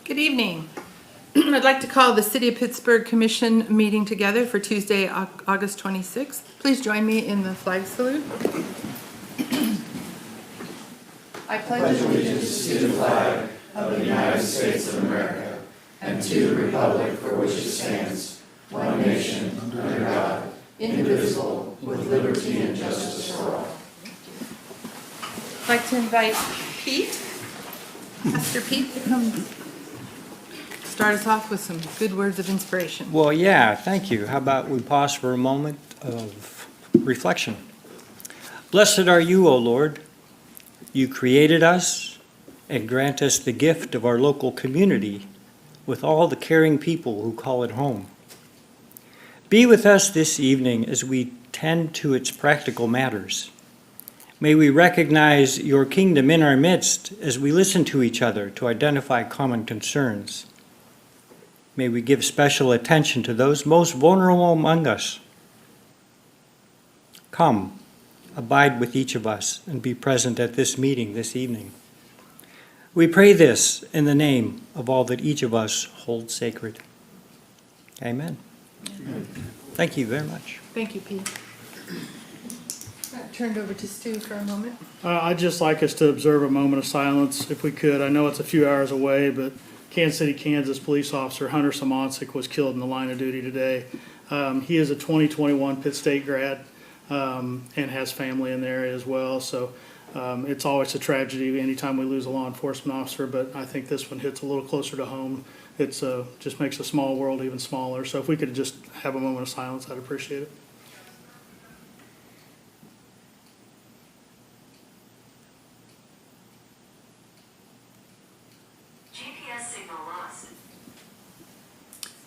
Good evening. I'd like to call the City of Pittsburgh Commission meeting together for Tuesday, August 26th. Please join me in the flag salute. I pledge allegiance to the flag of the United States of America and to the republic for which it stands, one nation, under God, indivisible, with liberty and justice for all. I'd like to invite Pete, Pastor Pete, to come start us off with some good words of inspiration. Well, yeah, thank you. How about we pause for a moment of reflection? Blessed are you, O Lord. You created us and grant us the gift of our local community with all the caring people who call it home. Be with us this evening as we tend to its practical matters. May we recognize your kingdom in our midst as we listen to each other to identify common concerns. May we give special attention to those most vulnerable among us. Come, abide with each of us and be present at this meeting this evening. We pray this in the name of all that each of us holds sacred. Amen. Amen. Thank you very much. Thank you, Pete. Turned over to Stu for a moment. I'd just like us to observe a moment of silence, if we could. I know it's a few hours away, but Kansas City, Kansas police officer Hunter Simoncic was killed in the line of duty today. He is a 2021 Pitt State grad and has family in the area as well. So it's always a tragedy anytime we lose a law enforcement officer, but I think this one hits a little closer to home. It's just makes a small world even smaller. So if we could just have a moment of silence, I'd appreciate it.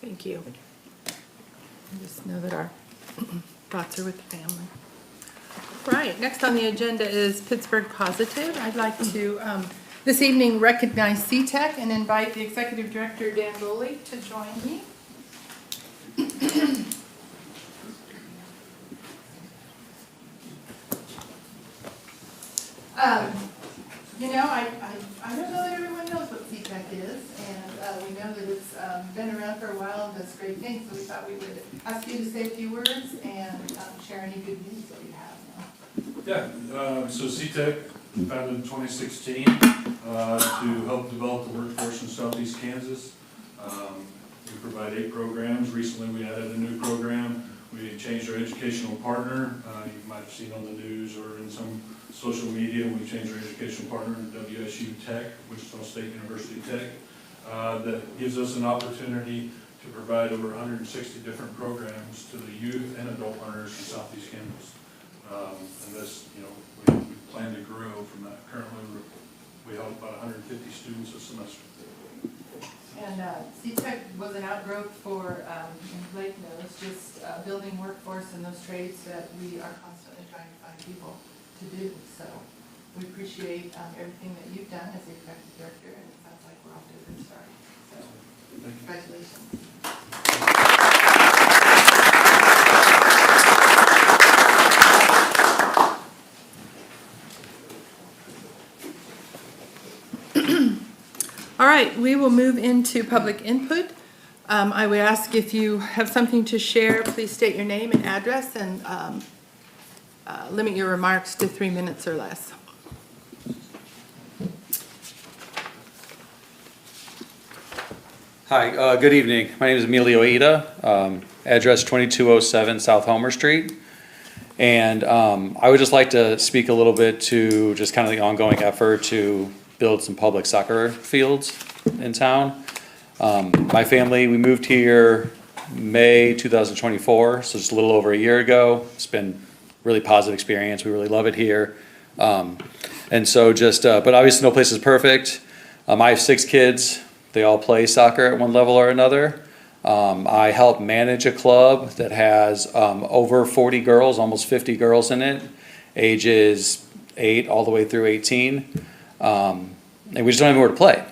Thank you. Just know that our thoughts are with the family. Right, next on the agenda is Pittsburgh Positive. I'd like to this evening recognize CTEC and invite the Executive Director, Dan Rowley, to join me. I don't know that everyone knows what CTEC is, and we know that it's been around for a while and does great things, so we thought we would ask you to say a few words and share any good news that you have now. Yeah, so CTEC, founded in 2016 to help develop the workforce in Southeast Kansas. We provide 8 programs. Recently we added a new program. We changed our educational partner. You might have seen on the news or in some social media, we changed our educational partner to WSU Tech, Wichita State University Tech. That gives us an opportunity to provide over 160 different programs to the youth and adult learners in Southeast Kansas. And this, we plan to grow from that. Currently, we help about 150 students a semester. And CTEC was an outgrowth for, and Blake knows, just building workforce in those trades that we are constantly trying to find people to do. So we appreciate everything that you've done as the executive director, and it sounds like we're off to a good start. So congratulations. All right, we will move into public input. I would ask if you have something to share, please state your name and address and limit your remarks to 3 minutes or less. Hi, good evening. My name is Emilio Ida, address 2207 South Homer Street. And I would just like to speak a little bit to just kind of the ongoing effort to build some public soccer fields in town. My family, we moved here May 2024, so just a little over a year ago. It's been a really positive experience. We really love it here. And so just, but obviously no place is perfect. I have 6 kids. They all play soccer at one level or another. I help manage a club that has over 40 girls, almost 50 girls in it, ages 8 all the way through 18. And we just don't have anywhere to play.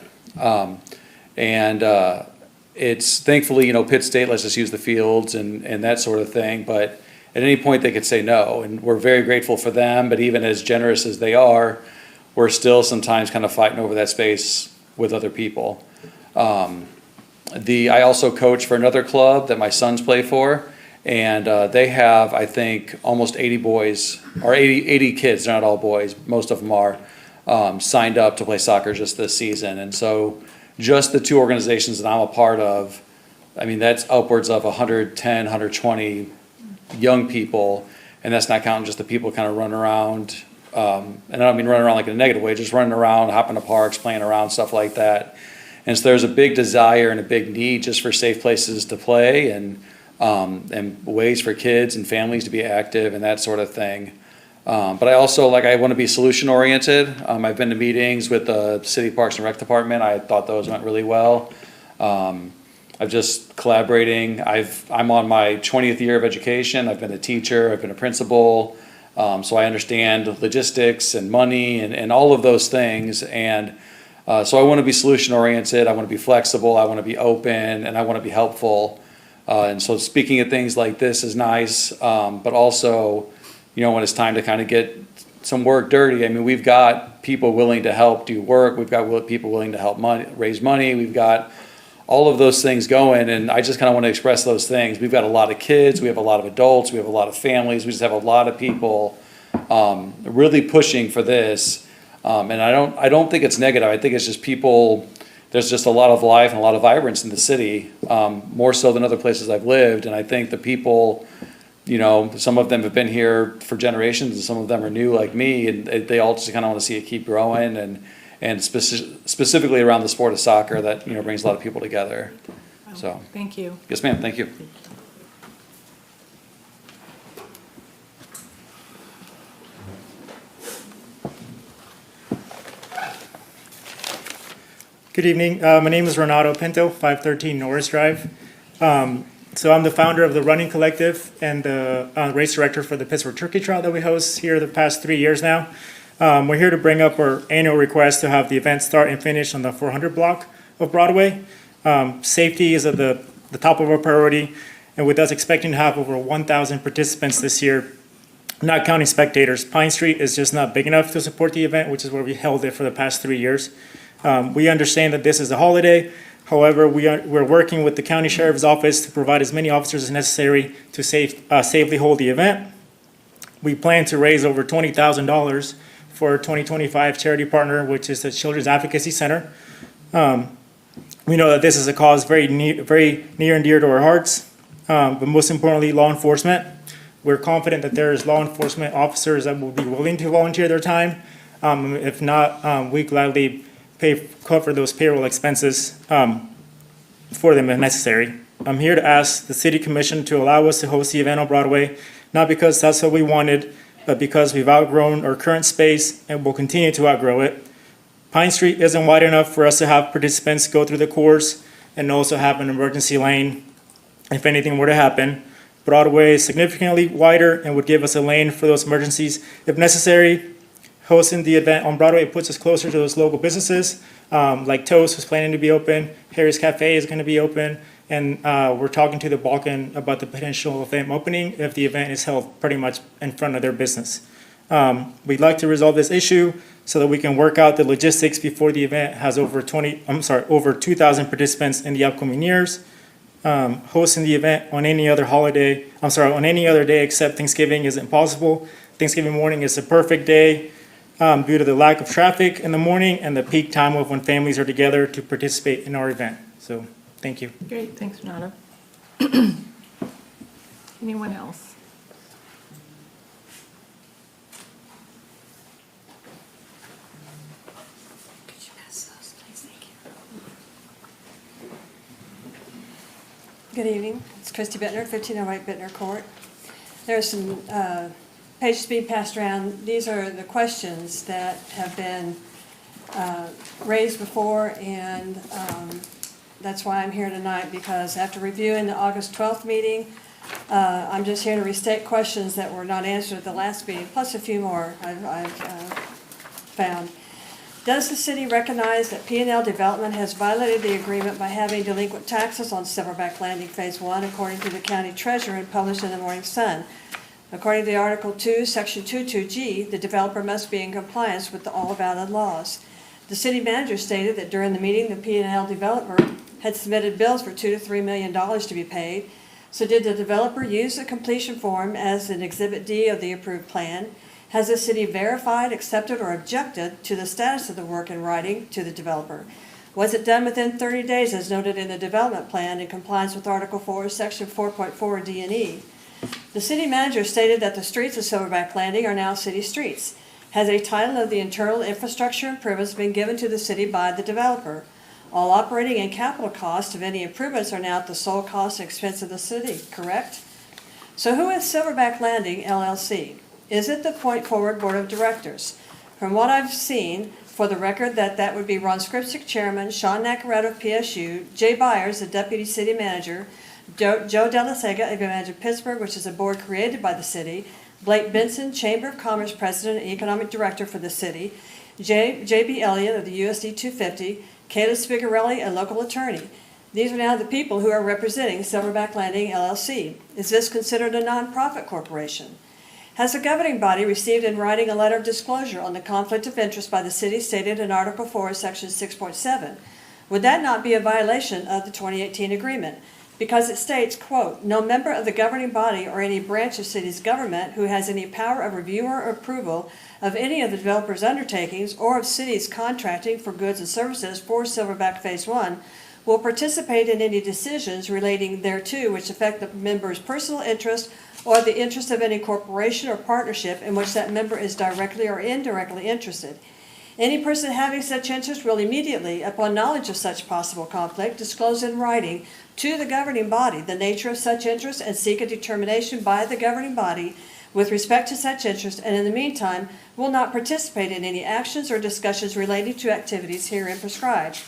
It's thankfully, Pitt State lets us use the fields and that sort of thing, but at any point they could say no, and we're very grateful for them, but even as generous as they are, we're still sometimes kind of fighting over that space with other people. I also coach for another club that my sons play for, and they have, I think, almost 80 boys, or 80 kids, they're not all boys, most of them are, signed up to play soccer just this season. And so just the two organizations that I'm a part of, I mean, that's upwards of 110, 120 young people, and that's not counting just the people kind of running around, and I don't mean running around like in a negative way, just running around, hopping to parks, playing around, stuff like that. And so there's a big desire and a big need just for safe places to play and ways for kids and families to be active and that sort of thing. But I also, I want to be solution oriented. I've been to meetings with the City Parks and Rec Department. I thought those went really well. I've just collaborating. I'm on my 20th year of education. I've been a teacher, I've been a principal. So I understand logistics and money and all of those things. And so I want to be solution oriented. I want to be flexible. I want to be open, and I want to be helpful. And so speaking of things like this is nice, but also, when it's time to kind of get some work dirty, I mean, we've got people willing to help do work. We've got people willing to help raise money. We've got all of those things going, and I just kind of want to express those things. We've got a lot of kids, we have a lot of adults, we have a lot of families, we just have a lot of people really pushing for this. And I don't think it's negative. I think it's just people, there's just a lot of life and a lot of vibrance in the city, more so than other places I've lived. And I think the people, some of them have been here for generations and some of them are new like me, and they all just kind of want to see it keep growing and specifically around the sport of soccer that, brings a lot of people together. So, Thank you. yes, ma'am, thank you. Good evening. My name is Renato Pinto, 513 Norris Drive. So I'm the founder of the Running Collective and the race director for the Pittsburgh Turkey Trot that we host here the past 3 years now. We're here to bring up our annual request to have the event start and finish on the 400 block of Broadway. Safety is at the top of our priority, and with us expecting to have over 1,000 participants this year, not counting spectators. Pine Street is just not big enough to support the event, which is where we held it for the past 3 years. We understand that this is a holiday. However, we're working with the county sheriff's office to provide as many officers as necessary to safely hold the event. We plan to raise over $20,000 for our 2025 charity partner, which is the Children's Advocacy Center. We know that this is a cause very near and dear to our hearts, but most importantly, law enforcement. We're confident that there's law enforcement officers that will be willing to volunteer their time. If not, we gladly cover those payroll expenses for them if necessary. I'm here to ask the City Commission to allow us to host the event on Broadway, not because that's what we wanted, but because we've outgrown our current space and will continue to outgrow it. Pine Street isn't wide enough for us to have participants go through the course and also have an emergency lane if anything were to happen. Broadway is significantly wider and would give us a lane for those emergencies if necessary. Hosting the event on Broadway puts us closer to those local businesses, like Toast, who's planning to be open. Harry's Cafe is going to be open. And we're talking to the Balkan about the potential of them opening if the event is held pretty much in front of their business. We'd like to resolve this issue so that we can work out the logistics before the event has over 2,000 participants in the upcoming years. Hosting the event on any other day except Thanksgiving isn't possible. Thanksgiving morning is the perfect day due to the lack of traffic in the morning and the peak time of when families are together to participate in our event. So, thank you. Great, thanks, Renato. Anyone else? Could you pass those, please? Thank you. Good evening. It's Christy Bittner, 1508 Bittner Court. There's some pages being passed around. These are the questions that have been raised before, and that's why I'm here tonight, because after reviewing the August 12th meeting, I'm just here to restate questions that were not answered at the last meeting, plus a few more I've found. Does the city recognize that P&L Development has violated the agreement by having delinquent taxes on Silverback Landing Phase 1 according to the county treasurer and published in the Morning Sun? According to Article 2, Section 22G, the developer must be in compliance with all valid laws. The city manager stated that during the meeting, the P&L developer had submitted bills for $2 to $3 million to be paid. So did the developer use the completion form as an Exhibit D of the approved plan? Has the city verified, accepted, or objected to the status of the work in writing to the developer? Was it done within 30 days as noted in the development plan in compliance with Article 4, Section 4.4 D and E? The city manager stated that the streets of Silverback Landing are now city streets. Has a title of the internal infrastructure improvements been given to the city by the developer? All operating and capital costs of any improvements are now at the sole cost and expense of the city, correct? So who is Silverback Landing LLC? Is it the Point Forward Board of Directors? From what I've seen, for the record, that would be Ron Skripczyk, Chairman, Sean Nacaretta of PSU, Jay Byers, the Deputy City Manager, Joe Della Sega, Area Manager of Pittsburgh, which is a board created by the city, Blake Benson, Chamber of Commerce President and Economic Director for the city, J.B. Elliott of the USD 250, Kayla Spigarelli, a local attorney. These are now the people who are representing Silverback Landing LLC. Is this considered a nonprofit corporation? Has the governing body received in writing a letter of disclosure on the conflict of interest by the city stated in Article 4, Section 6.7? Would that not be a violation of the 2018 agreement? Because it states, quote, "No member of the governing body or any branch of city's government who has any power of review or approval of any of the developer's undertakings or of city's contracting for goods and services for Silverback Phase 1 will participate in any decisions relating thereto which affect the member's personal interest or the interest of any corporation or partnership in which that member is directly or indirectly interested. Any person having such interest will immediately, upon knowledge of such possible conflict, disclose in writing to the governing body the nature of such interest and seek a determination by the governing body with respect to such interest, and in the meantime will not participate in any actions or discussions relating to activities herein prescribed."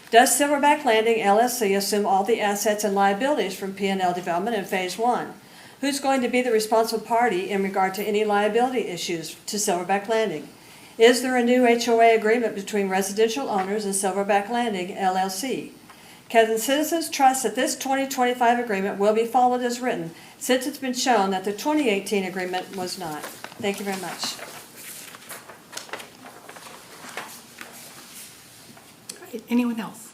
Does Silverback Landing LLC assume all the assets and liabilities from P&L Development in Phase 1? Who's going to be the responsible party in regard to any liability issues to Silverback Landing? Is there a new HOA agreement between residential owners and Silverback Landing LLC? Can the citizens trust that this 2025 agreement will be followed as written, since it's been shown that the 2018 agreement was not? Thank you very much. All right, anyone else?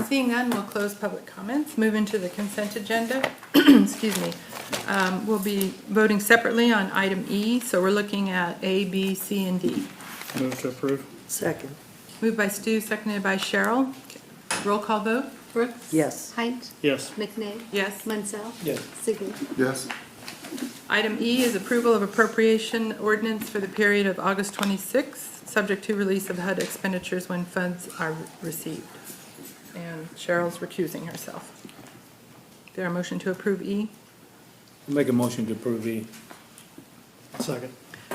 Seeing none, we'll close public comments, move into the consent agenda. Excuse me. We'll be voting separately on item E, so we're looking at A, B, C, and D. Move to approve. Second. Moved by Stu, seconded by Cheryl. Roll call vote. Brooks? Yes. Height, Yes. McNabb, Yes. Munsell. Yes. Sigley. Yes. Item E is approval of appropriation ordinance for the period of August 26th, subject to release of HUD expenditures when funds are received. And Cheryl's recusing herself. Is there a motion to approve E? Make a motion to approve E. Second.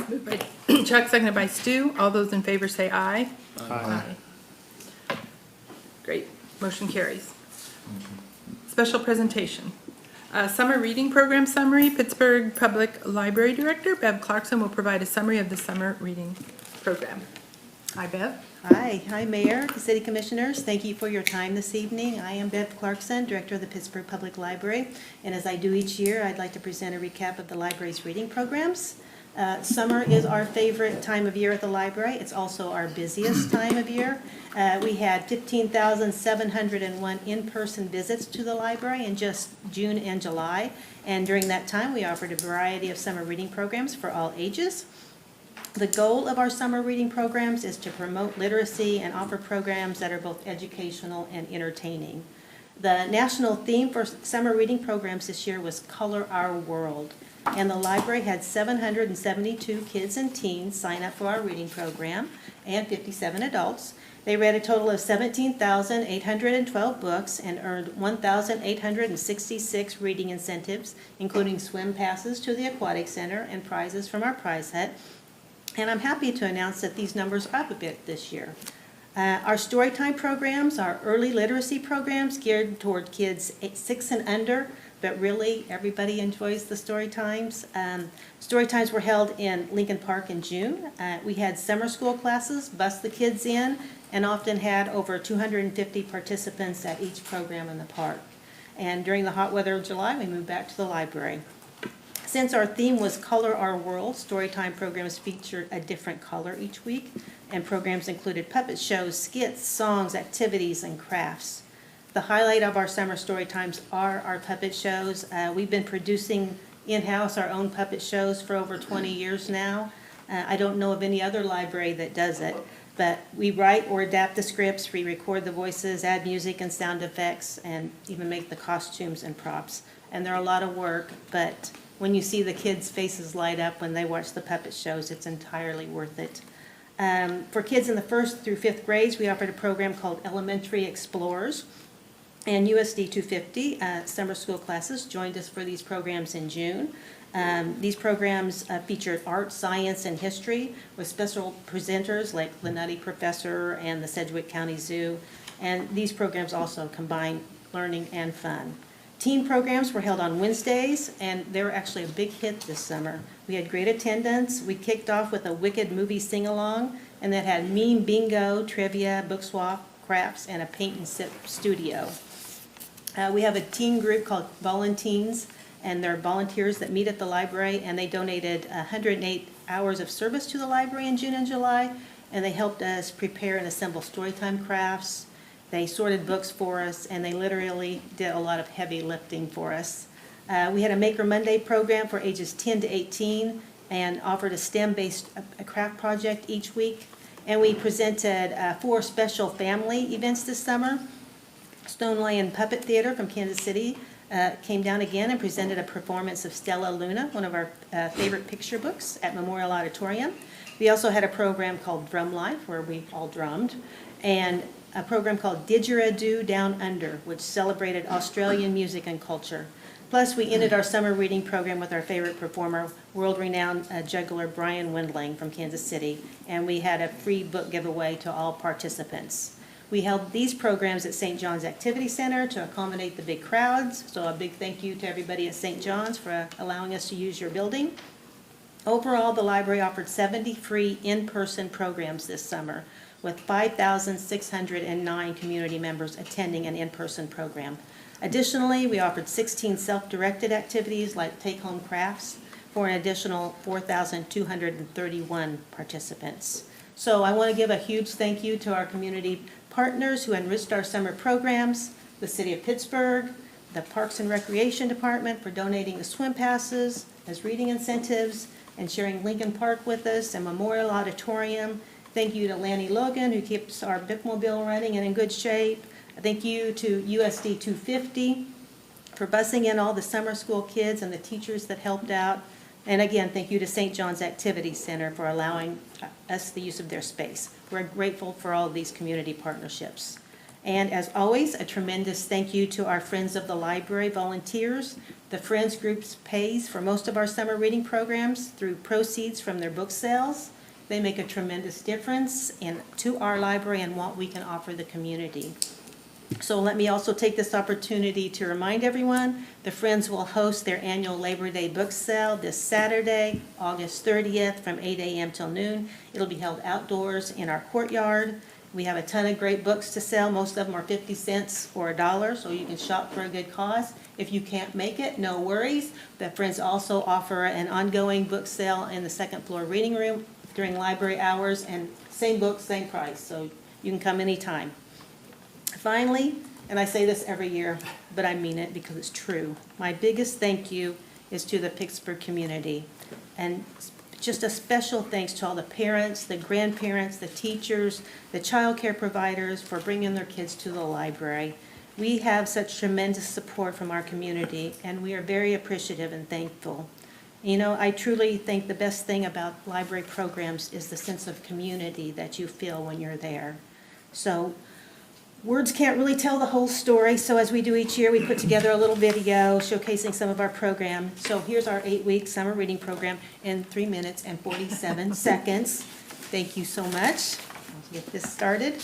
Moved by Chuck, seconded by Stu. All those in favor say aye. Aye. Great, motion carries. Special presentation. Summer Reading Program Summary. Pittsburgh Public Library Director Bev Clarkson will provide a summary of the summer reading program. Hi, Bev. Hi, Mayor, City Commissioners. Thank you for your time this evening. I am Bev Clarkson, Director of the Pittsburgh Public Library, and as I do each year, I'd like to present a recap of the library's reading programs. Summer is our favorite time of year at the library. It's also our busiest time of year. We had 15,701 in-person visits to the library in just June and July, and during that time, we offered a variety of summer reading programs for all ages. The goal of our summer reading programs is to promote literacy and offer programs that are both educational and entertaining. The national theme for summer reading programs this year was Color Our World, and the library had 772 kids and teens sign up for our reading program and 57 adults. They read a total of 17,812 books and earned 1,866 reading incentives, including swim passes to the Aquatic Center and prizes from our prize hut. And I'm happy to announce that these numbers are up a bit this year. Our Storytime programs, our early literacy programs geared toward kids 6 and under, but really everybody enjoys the story times. Story times were held in Lincoln Park in June. We had summer school classes, bus the kids in, and often had over 250 participants at each program in the park. And during the hot weather of July, we moved back to the library. Since our theme was Color Our World, Storytime programs featured a different color each week, and programs included puppet shows, skits, songs, activities, and crafts. The highlight of our summer story times are our puppet shows. We've been producing in-house our own puppet shows for over 20 years now. I don't know of any other library that does it, but we write or adapt the scripts, we record the voices, add music and sound effects, and even make the costumes and props. And they're a lot of work, but when you see the kids' faces light up when they watch the puppet shows, it's entirely worth it. For kids in the 1st through 5th grades, we offered a program called Elementary Explorers. And USD 250 summer school classes joined us for these programs in June. These programs featured art, science, and history with special presenters like the Nutty Professor and the Sedgwick County Zoo. And these programs also combine learning and fun. Teen programs were held on Wednesdays, and they were actually a big hit this summer. We had great attendance. We kicked off with a Wicked movie sing-along, and that had meme bingo, trivia, book swap, crafts, and a paint and sip studio. We have a teen group called Volunteens, and they're volunteers that meet at the library, and they donated 108 hours of service to the library in June and July, and they helped us prepare and assemble storytime crafts. They sorted books for us, and they literally did a lot of heavy lifting for us. We had a Maker Monday program for ages 10 to 18 and offered a STEM-based craft project each week. And we presented 4 special family events this summer. Stone Lion Puppet Theater from Kansas City came down again and presented a performance of Stella Luna, one of our favorite picture books, at Memorial Auditorium. We also had a program called Drum Life, where we all drummed, and a program called Didgeridoo Down Under, which celebrated Australian music and culture. Plus, we ended our summer reading program with our favorite performer, world-renowned juggler Brian Wendling from Kansas City, and we had a free book giveaway to all participants. We held these programs at St. John's Activity Center to accommodate the big crowds, so a big thank you to everybody at St. John's for allowing us to use your building. Overall, the library offered 70 free in-person programs this summer, with 5,609 community members attending an in-person program. Additionally, we offered 16 self-directed activities like take-home crafts for an additional 4,231 participants. So I want to give a huge thank you to our community partners who enriched our summer programs, the City of Pittsburgh, the Parks and Recreation Department for donating the swim passes as reading incentives and sharing Lincoln Park with us and Memorial Auditorium. Thank you to Lanny Logan, who keeps our bookmobile running and in good shape. Thank you to USD 250 for busing in all the summer school kids and the teachers that helped out. And again, thank you to St. John's Activity Center for allowing us the use of their space. We're grateful for all of these community partnerships. And as always, a tremendous thank you to our Friends of the Library volunteers. The Friends groups pays for most of our summer reading programs through proceeds from their book sales. They make a tremendous difference to our library and what we can offer the community. So let me also take this opportunity to remind everyone, the Friends will host their annual Labor Day book sale this Saturday, August 30th from 8 a.m. till noon. It'll be held outdoors in our courtyard. We have a ton of great books to sell. Most of them are 50 cents or $1, so you can shop for a good cause. If you can't make it, no worries. The Friends also offer an ongoing book sale in the second floor reading room during library hours, and same book, same price, so you can come anytime. Finally, and I say this every year, but I mean it because it's true, my biggest thank you is to the Pittsburgh community. And just a special thanks to all the parents, the grandparents, the teachers, the child care providers for bringing their kids to the library. We have such tremendous support from our community, and we are very appreciative and thankful. You know, I truly think the best thing about library programs is the sense of community that you feel when you're there. So words can't really tell the whole story, so as we do each year, we put together a little video showcasing some of our program. So here's our 8-week summer reading program in 3 minutes and 47 seconds. Thank you so much. Let's get this started.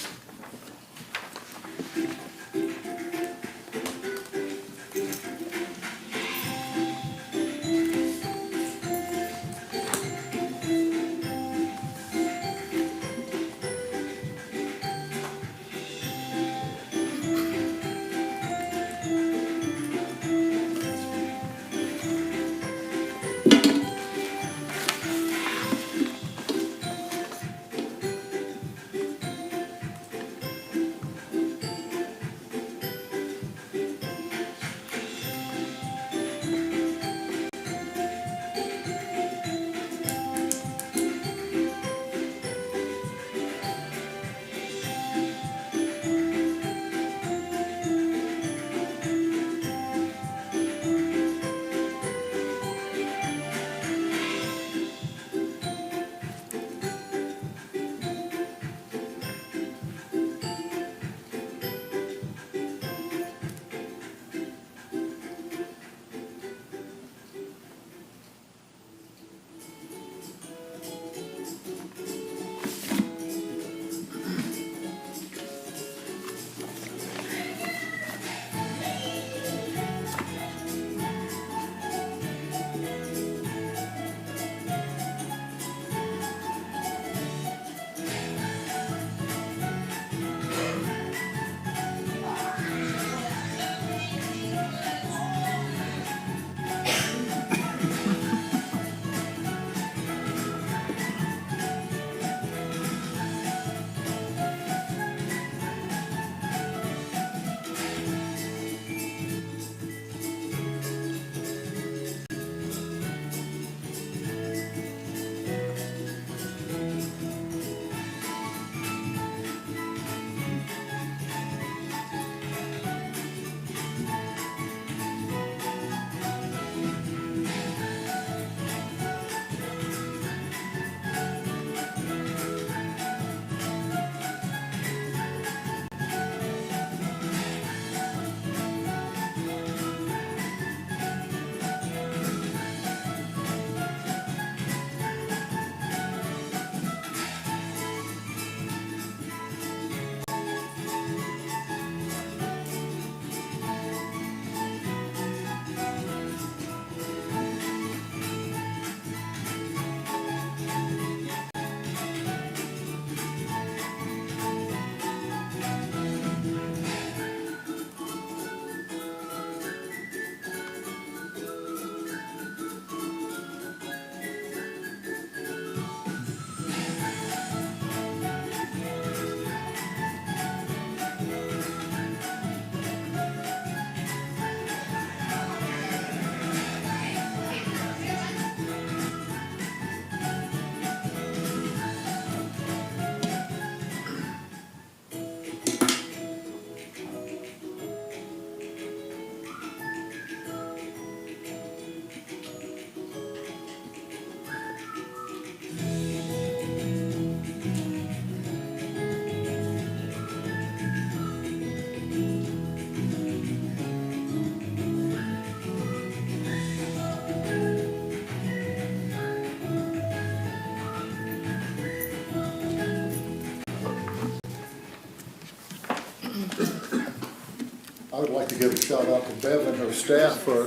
I would like to give a shout out to Bev and her staff for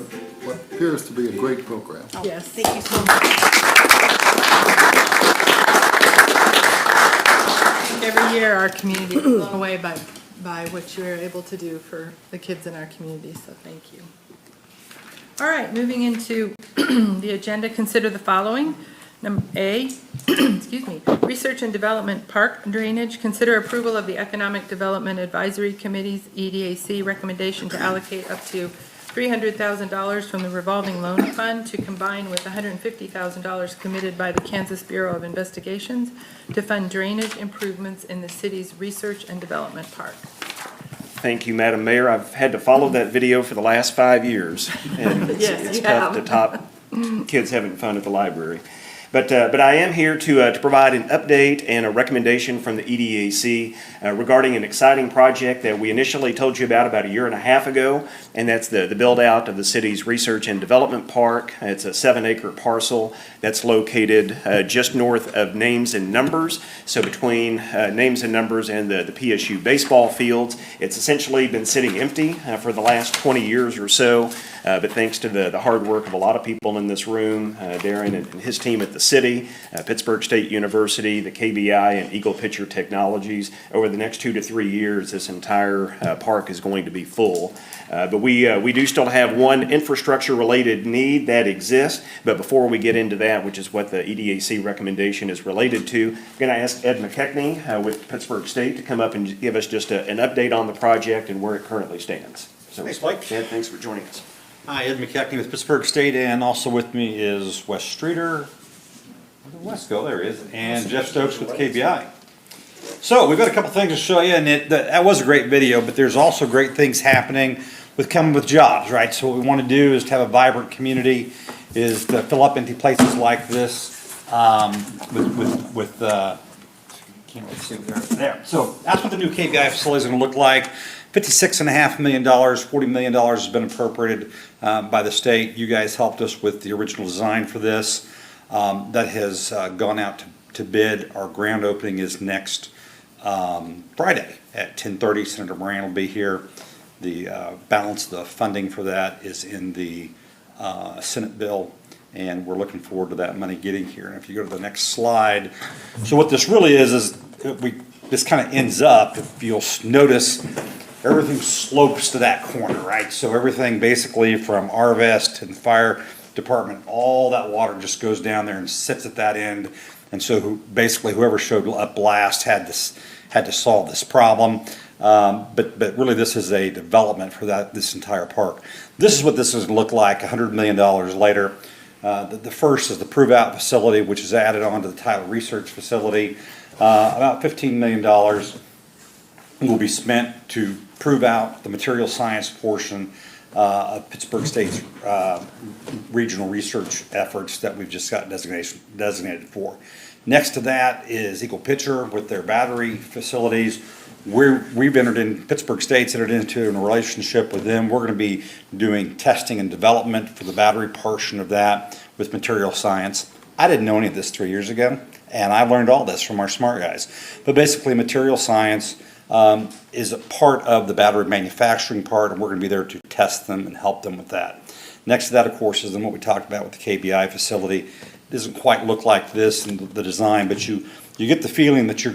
what appears to be a great program. Yes. Thank you so much. Every year, our community is blown away by what you're able to do for the kids in our community, so thank you. All right, moving into the agenda, consider the following. Number A, excuse me, Research and Development Park Drainage. Consider approval of the Economic Development Advisory Committee's EDAC recommendation to allocate up to $300,000 from the revolving loan fund to combine with $150,000 committed by the Kansas Bureau of Investigations to fund drainage improvements in the city's Research and Development Park. Thank you, Madam Mayor. I've had to follow that video for the last 5 years, and Yes, it's you tough have. to top kids having fun at the library. But I am here to provide an update and a recommendation from the EDAC regarding an exciting project that we initially told you about a year and a half ago, and that's the build-out of the city's Research and Development Park. It's a 7-acre parcel that's located just north of Names and Numbers. So between Names and Numbers and the PSU baseball fields, it's essentially been sitting empty for the last 20 years or so. But thanks to the hard work of a lot of people in this room, Darren and his team at the city, Pittsburgh State University, the KBI, and Eagle Picture Technologies, over the next 2 to 3 years, this entire park is going to be full. But we do still have one infrastructure-related need that exists. But before we get into that, which is what the EDAC recommendation is related to, I'm going to ask Ed McKechnie with Pittsburgh State to come up and give us just an update on the project and where it currently stands. So, Thanks, Mike. Ed, thanks for joining us. Hi, Ed McKechnie with Pittsburgh State, and also with me is Wes Streeter. Where did Wes go? There he is. And Jeff Stokes with KBI. So we've got a couple things to show you, and that was a great video, but there's also great things happening with coming with jobs, right? So what we want to do is to have a vibrant community, is to fill up empty places like this can't really see there. So that's what the new KBI facility is going to look like. $56.5 million, $40 million has been appropriated by the state. You guys helped us with the original design for this. That has gone out to bid. Our grand opening is next Friday at 10:30. Senator Moran will be here. The balance of the funding for that is in the Senate bill, and we're looking forward to that money getting here. And if you go to the next slide, so what this really is this kind of ends up, if you'll notice, everything slopes to that corner, right? So everything basically from Arvest and the fire department, all that water just goes down there and sits at that end. And so basically whoever showed up last had to solve this problem. But really this is a development for this entire park. This is what this is going to look like $100 million later. The first is the prove-out facility, which is added on to the Tyler Research Facility. About $15 million will be spent to prove out the material science portion of Pittsburgh State's regional research efforts that we've just got designated for. Next to that is Eagle Picture with their battery facilities. Pittsburgh State's entered into a relationship with them. We're going to be doing testing and development for the battery portion of that with material science. I didn't know any of this 3 years ago, and I learned all this from our smart guys. But basically material science is a part of the battery manufacturing part, and we're going to be there to test them and help them with that. Next to that, of course, is then what we talked about with the KBI facility. It doesn't quite look like this in the design, but you get the feeling that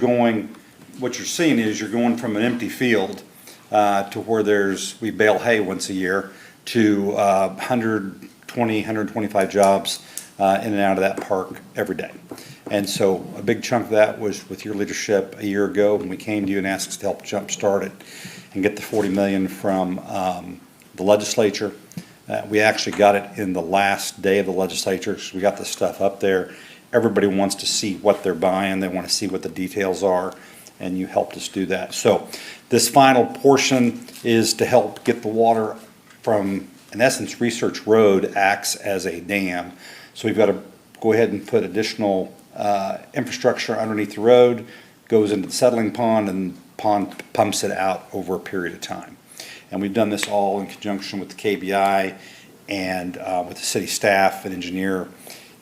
what you're seeing is you're going from an empty field to where we bale hay once a year to 120, 125 jobs in and out of that park every day. And so a big chunk of that was with your leadership a year ago when we came to you and asked us to help jumpstart it and get the $40 million from the legislature. We actually got it in the last day of the legislature, so we got this stuff up there. Everybody wants to see what they're buying. They want to see what the details are, and you helped us do that. So this final portion is to help get the water from, in essence, Research Road acts as a dam. So we've got to go ahead and put additional infrastructure underneath the road, goes into the settling pond, and the pond pumps it out over a period of time. And we've done this all in conjunction with the KBI and with the city staff and engineer.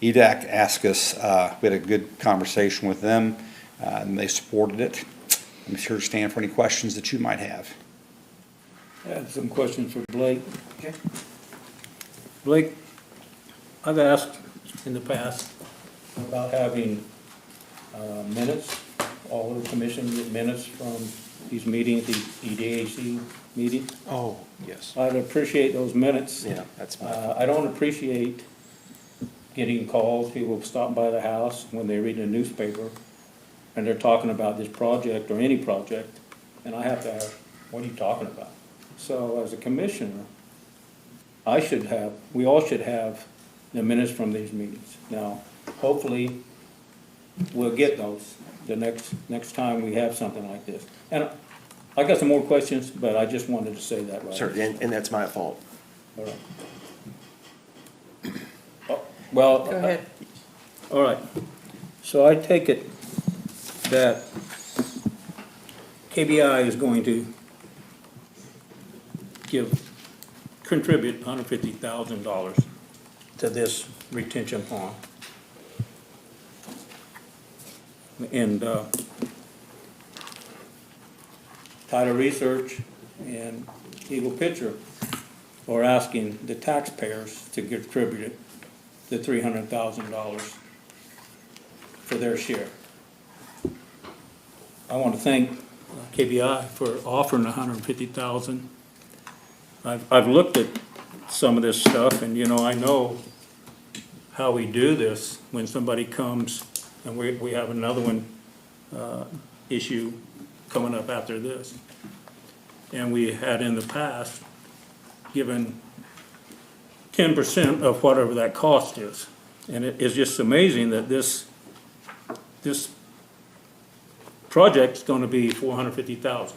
EDAC asked us, we had a good conversation with them, and they supported it. I'm here to stand for any questions that you might have. I have some questions for Blake. Blake, I've asked in the past about having minutes, all of the commission get minutes from these meetings, the EDAC meetings. Oh, yes. I'd appreciate those minutes. Yeah, that's my. I don't appreciate getting calls, people stop by the house when they read the newspaper and they're talking about this project or any project, and I have to ask, what are you talking about? So as a commissioner, we all should have the minutes from these meetings. Now, hopefully, we'll get those the next time we have something like this. And I got some more questions, but I just wanted to say that right. Sir, and that's my fault. All right. Well. Go ahead. All right. So I take it that KBI is going to contribute $150,000 to this retention pond. And Tyler Research and Eagle Pitcher are asking the taxpayers to contribute the $300,000 for their share. I want to thank KBI for offering $150,000. I've looked at some of this stuff, and I know how we do this when somebody comes, and we have another one issue coming up after this. And we had in the past given 10% of whatever that cost is. And it is just amazing that this project's gonna be $450,000.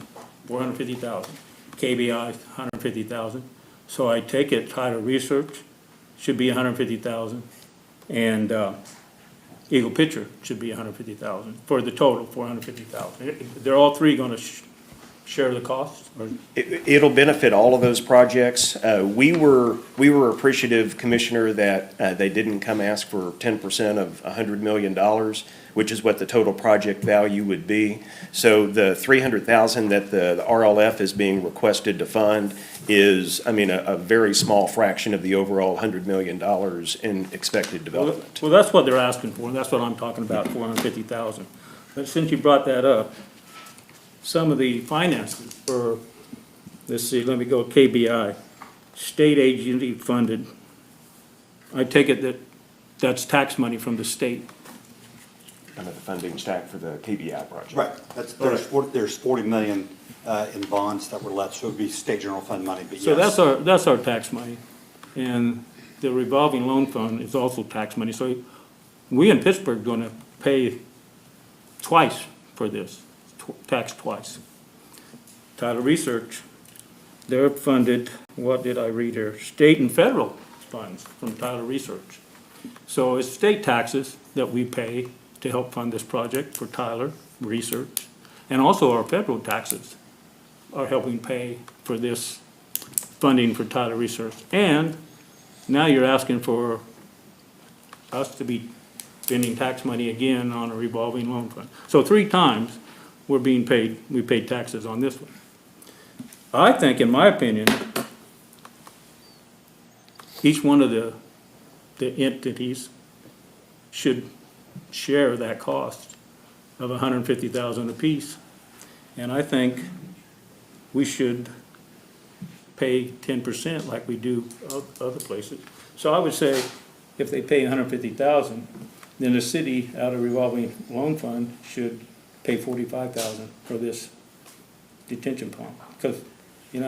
KBI, $150,000. So I take it Tyler Research should be $150,000, and Eagle Pitcher should be $150,000, for the total, $450,000. They're all three gonna share the costs, or? It'll benefit all of those projects. We were appreciative, Commissioner, that they didn't come ask for 10% of $100 million, which is what the total project value would be. So the $300,000 that the RLF is being requested to fund is, a very small fraction of the overall $100 million in expected development. Well, that's what they're asking for, and that's what I'm talking about, $450,000. But since you brought that up, some of the finances for, let's see, let me go, KBI, state agency funded. I take it that's tax money from the state. Kind of the funding stack for the KBI project. Right, there's 40 million in bonds that were left, so it'd be state general fund money, but yes. So that's our tax money. And the revolving loan fund is also tax money. So we in Pittsburgh are gonna pay twice for this, tax twice. Tyler Research, they're funded, what did I read here? State and federal funds from Tyler Research. So it's state taxes that we pay to help fund this project for Tyler Research. And also our federal taxes are helping pay for this funding for Tyler Research. And now you're asking for us to be spending tax money again on a revolving loan fund. So 3 times we're being paid, we paid taxes on this one. I think, in my opinion, each one of the entities should share that cost of $150,000 apiece. And I think we should pay 10% like we do other places. So I would say if they pay $150,000, then the city out of revolving loan fund should pay $45,000 for this detention pond. Because,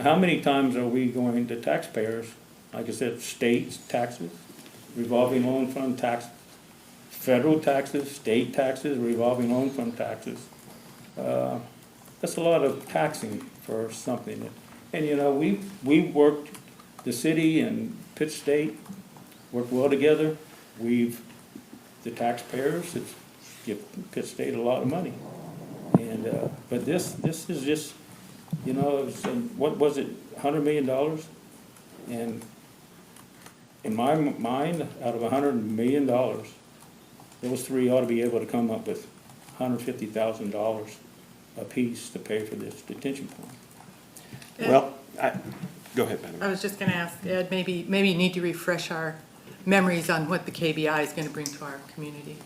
how many times are we going to taxpayers, like I said, state taxes, revolving loan fund tax, federal taxes, state taxes, revolving loan fund taxes. That's a lot of taxing for something. And we worked, the city and Pitt State worked well together. The taxpayers give Pitt State a lot of money. And, but this is just, what was it, $100 million? And in my mind, out of $100 million, those three ought to be able to come up with $150,000 apiece to pay for this detention pond. Well, Go ahead, Madam. I was just going to ask Ed, maybe you need to refresh our memories on what the KBI is going to bring to our community.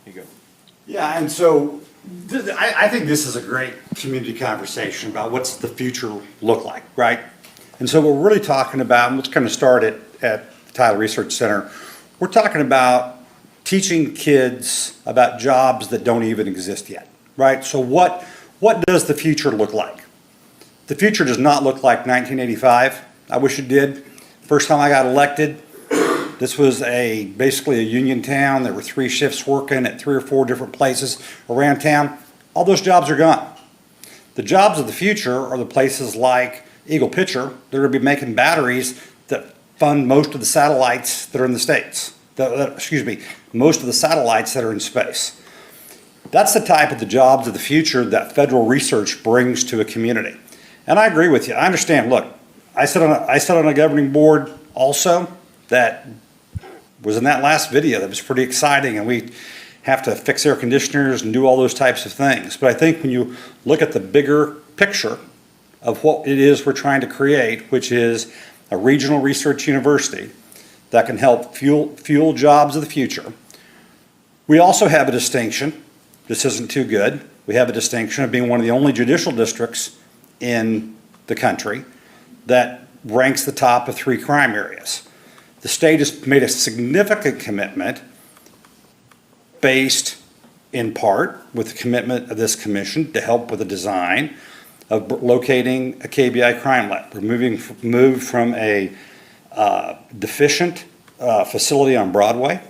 Here you go. Yeah, and so I think this is a great community conversation about what's the future look like, right? And so what we're really talking about, and let's kind of start at the Tyler Research Center, we're talking about teaching kids about jobs that don't even exist yet, right? So what does the future look like? The future does not look like 1985. I wish it did. First time I got elected, this was basically a union town. There were 3 shifts working at 3 or 4 different places around town. All those jobs are gone. The jobs of the future are the places like Eagle Pitcher. They're going to be making batteries that fund most of the satellites that are in the States. Most of the satellites that are in space. That's the type of the jobs of the future that federal research brings to a community. And I agree with you. I understand. Look, I sit on a governing board also that was in that last video. That was pretty exciting, and we have to fix air conditioners and do all those types of things. But I think when you look at the bigger picture of what it is we're trying to create, which is a regional research university that can help fuel jobs of the future, we also have a distinction. This isn't too good. We have a distinction of being one of the only judicial districts in the country that ranks the top of 3 crime areas. The state has made a significant commitment based in part with the commitment of this commission to help with the design of locating a KBI crime lab. We're moved from a deficient facility on Broadway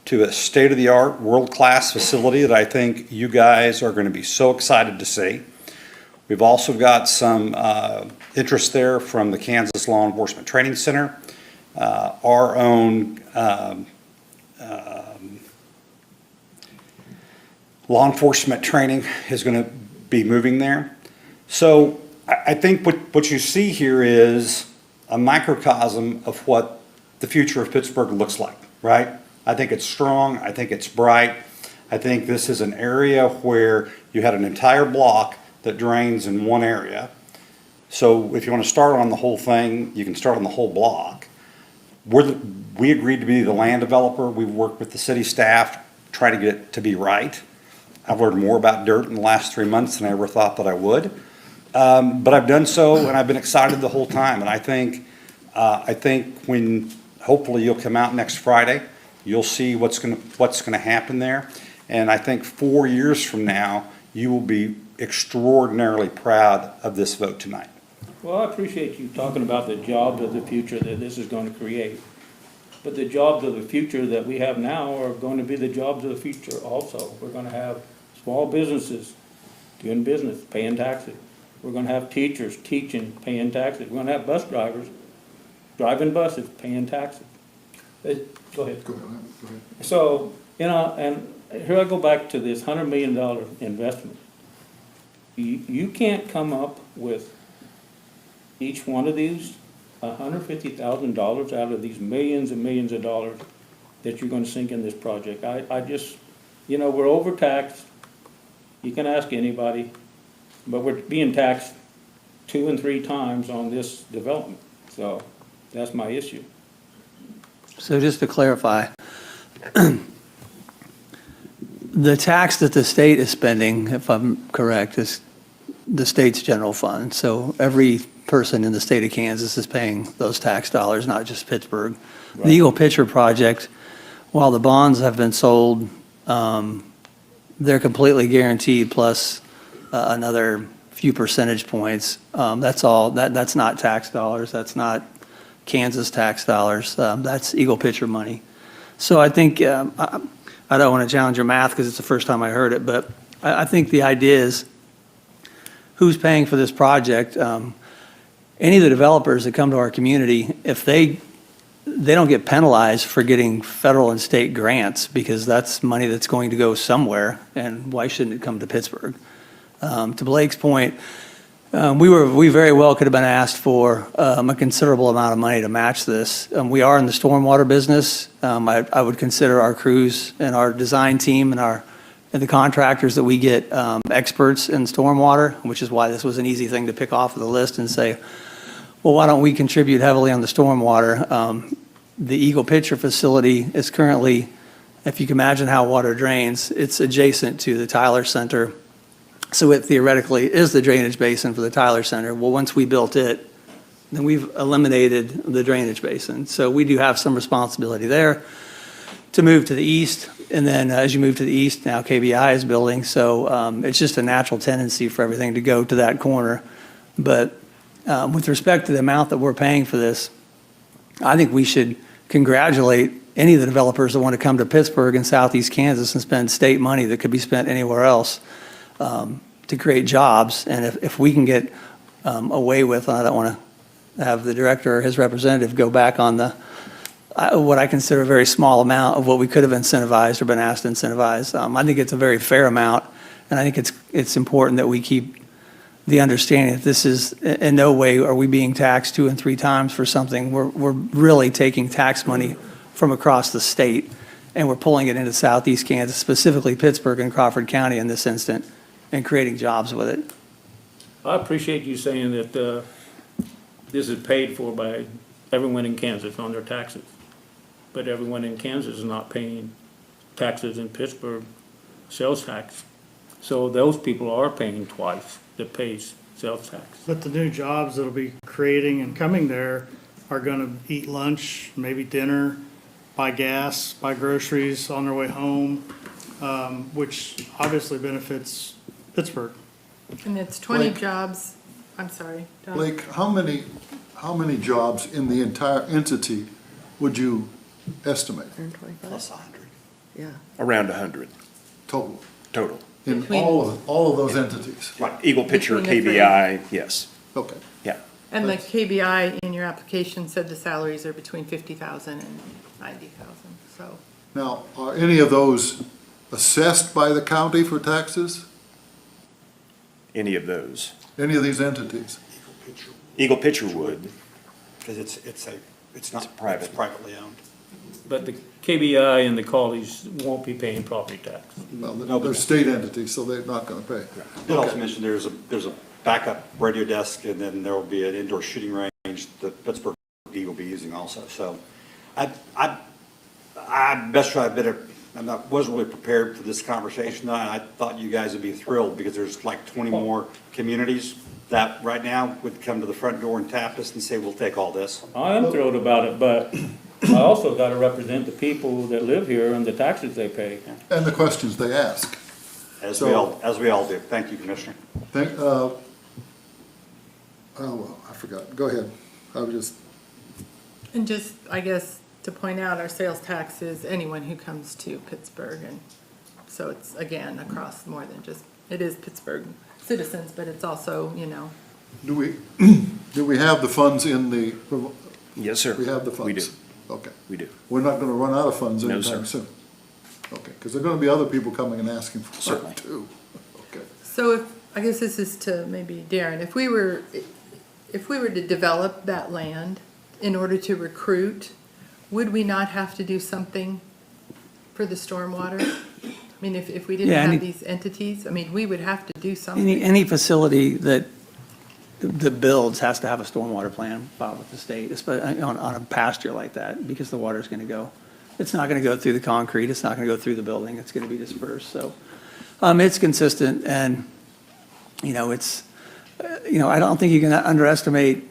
to a state-of-the-art, world-class facility that I think you guys are going to be so excited to see. We've also got some interest there from the Kansas Law Enforcement Training Center. Our own law enforcement training is going to be moving there. So I think what you see here is a microcosm of what the future of Pittsburgh looks like, right? I think it's strong. I think it's bright. I think this is an area where you had an entire block that drains in one area. So if you want to start on the whole thing, you can start on the whole block. We agreed to be the land developer. We've worked with the city staff, try to get it to be right. I've learned more about dirt in the last 3 months than I ever thought that I would. But I've done so, and I've been excited the whole time. And I think when hopefully you'll come out next Friday, you'll see what's going to happen there. And I think 4 years from now, you will be extraordinarily proud of this vote tonight. Well, I appreciate you talking about the jobs of the future that this is going to create. But the jobs of the future that we have now are going to be the jobs of the future also. We're going to have small businesses doing business, paying taxes. We're going to have teachers teaching, paying taxes. We're going to have bus drivers driving buses, paying taxes. Go ahead. Go ahead. So, and here I go back to this $100 million investment. You can't come up with each one of these $150,000 out of these millions and millions of dollars that you're going to sink in this project. I just, we're overtaxed. You can ask anybody, but we're being taxed 2 and 3 times on this development. So that's my issue. So just to clarify, the tax that the state is spending, if I'm correct, is the state's general fund. So every person in the state of Kansas is paying those tax dollars, not just Pittsburgh. Right. The Eagle Pitcher project, while the bonds have been sold, they're completely guaranteed plus another few percentage points. That's all. That's not tax dollars. That's not Kansas tax dollars. That's Eagle Pitcher money. So I think, I don't want to challenge your math because it's the first time I heard it, but I think the idea is who's paying for this project. Any of the developers that come to our community, if they don't get penalized for getting federal and state grants because that's money that's going to go somewhere, and why shouldn't it come to Pittsburgh? To Blake's point, we very well could have been asked for a considerable amount of money to match this. We are in the stormwater business. I would consider our crews and our design team and our and the contractors that we get experts in stormwater, which is why this was an easy thing to pick off of the list and say, well, why don't we contribute heavily on the stormwater? The Eagle Pitcher facility is currently, if you can imagine how water drains, it's adjacent to the Tyler Center. So it theoretically is the drainage basin for the Tyler Center. Well, once we built it, then we've eliminated the drainage basin. So we do have some responsibility there to move to the east. And then as you move to the east, now KBI is building. So it's just a natural tendency for everything to go to that corner. But with respect to the amount that we're paying for this, I think we should congratulate any of the developers that want to come to Pittsburgh and southeast Kansas and spend state money that could be spent anywhere else to create jobs. And if we can get away with, I don't want to have the director or his representative go back on the what I consider a very small amount of what we could have incentivized or been asked to incentivize. I think it's a very fair amount, and I think it's important that we keep the understanding that this is, in no way are we being taxed 2 and 3 times for something. We're really taking tax money from across the state, and we're pulling it into southeast Kansas, specifically Pittsburgh and Crawford County in this instant, and creating jobs with it. I appreciate you saying that this is paid for by everyone in Kansas on their taxes. But everyone in Kansas is not paying taxes in Pittsburgh, sales tax. So those people are paying twice that pays sales tax. But the new jobs that'll be creating and coming there are gonna eat lunch, maybe dinner, buy gas, buy groceries on their way home, which obviously benefits Pittsburgh. And it's 20 Blake. jobs, I'm sorry. Don. Blake, how many jobs in the entire entity would you estimate Plus 100. Yeah. Around 100 total? total. In Between- all of those entities? Like Eagle Pitcher, Between the three. KBI, yes, Okay. yeah. And the KBI in your application said the salaries are between 50,000 and 90,000, so. Now, are any of those assessed by the county for taxes? Any of those. Any of these entities? Eagle Pitcher would. Because it's not private. it's privately owned. But the KBI and the college won't be paying property tax. Well, No, but- they're state entities, so they're not gonna pay. Did also mention there's a backup radio desk, and then there will be an indoor shooting range that Pittsburgh PD will be using also. So I best try wasn't really prepared for this conversation, and I thought you guys would be thrilled because there's like 20 more communities that right now would come to the front door and tap us and say, we'll take all this. I am thrilled about it, but I also gotta represent the people that live here and the taxes they pay. And the questions they ask. As So- we all do. Thank you, Commissioner. Oh, well, I forgot. Go ahead. I was just, And just, I guess, to point out, our sales tax is anyone who comes to Pittsburgh, and so it's, again, across more than just, it is Pittsburgh citizens, but it's also, you know, do we have the funds in the, Yes, sir. we have the funds? We do, Okay. we do. We're not gonna run out of funds No, anytime sir. soon? Okay, because there are gonna be other people coming and asking for it Certainly. too. Okay. so if, I guess this is to maybe Darren, if we were to develop that land in order to recruit, would we not have to do something for the stormwater? I mean, if we didn't Yeah, have any- these entities, I mean, we would have to do something. Any facility that builds has to have a stormwater plan filed with the state, especially on a pasture like that, because the water's gonna go. It's not gonna go through the concrete, it's not gonna go through the building, it's gonna be dispersed, so. It's consistent, and, it's, I don't think you can underestimate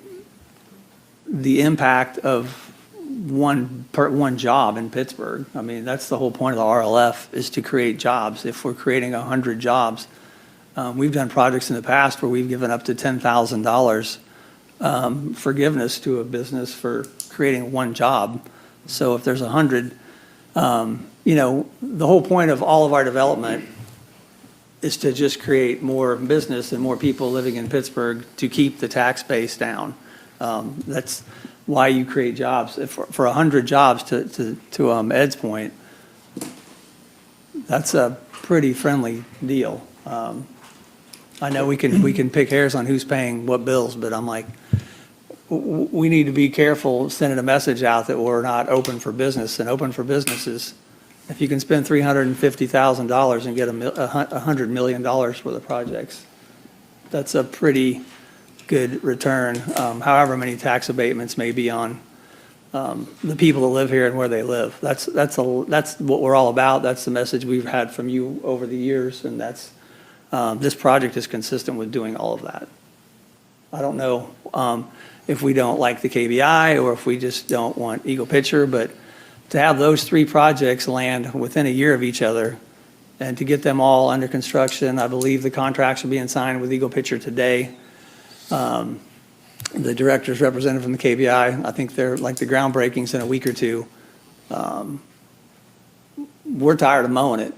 the impact of one job in Pittsburgh. I mean, that's the whole point of the RLF, is to create jobs. If we're creating 100 jobs, we've done projects in the past where we've given up to $10,000 forgiveness to a business for creating one job. So if there's 100, the whole point of all of our development is to just create more business and more people living in Pittsburgh to keep the tax base down. That's why you create jobs. For 100 jobs, to Ed's point, that's a pretty friendly deal. I know we can pick hairs on who's paying what bills, but I'm like, we need to be careful sending a message out that we're not open for business, and open for business is If you can spend $350,000 and get $100 million worth of projects, that's a pretty good return, however many tax abatements may be on the people that live here and where they live. That's what we're all about. That's the message we've had from you over the years, and this project is consistent with doing all of that. I don't know if we don't like the KBI or if we just don't want Eagle Pitcher, but to have those three projects land within a year of each other and to get them all under construction, I believe the contracts are being signed with Eagle Pitcher today. The director's represented from the KBI. I think they're like the groundbreakings in a week or two. We're tired of mowing it.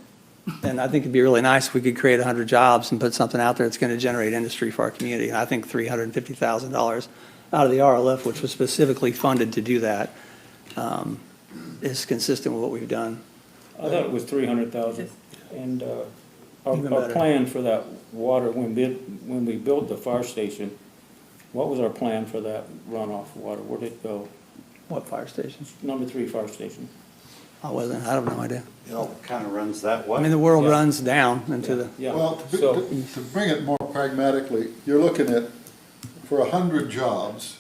And I think it'd be really nice if we could create 100 jobs and put something out there that's going to generate industry for our community. And I think $350,000 out of the RLF, which was specifically funded to do that, is consistent with what we've done. I thought it was 300,000. And Even our better. plan for that water, when we built the fire station, what was our plan for that runoff water? Where did it go? What fire station? Number 3 fire station. I have no idea. It all kind of runs that way. I mean, the world Yeah. runs down into the, Yeah, Well, so, to bring it more pragmatically, you're looking at, for 100 jobs,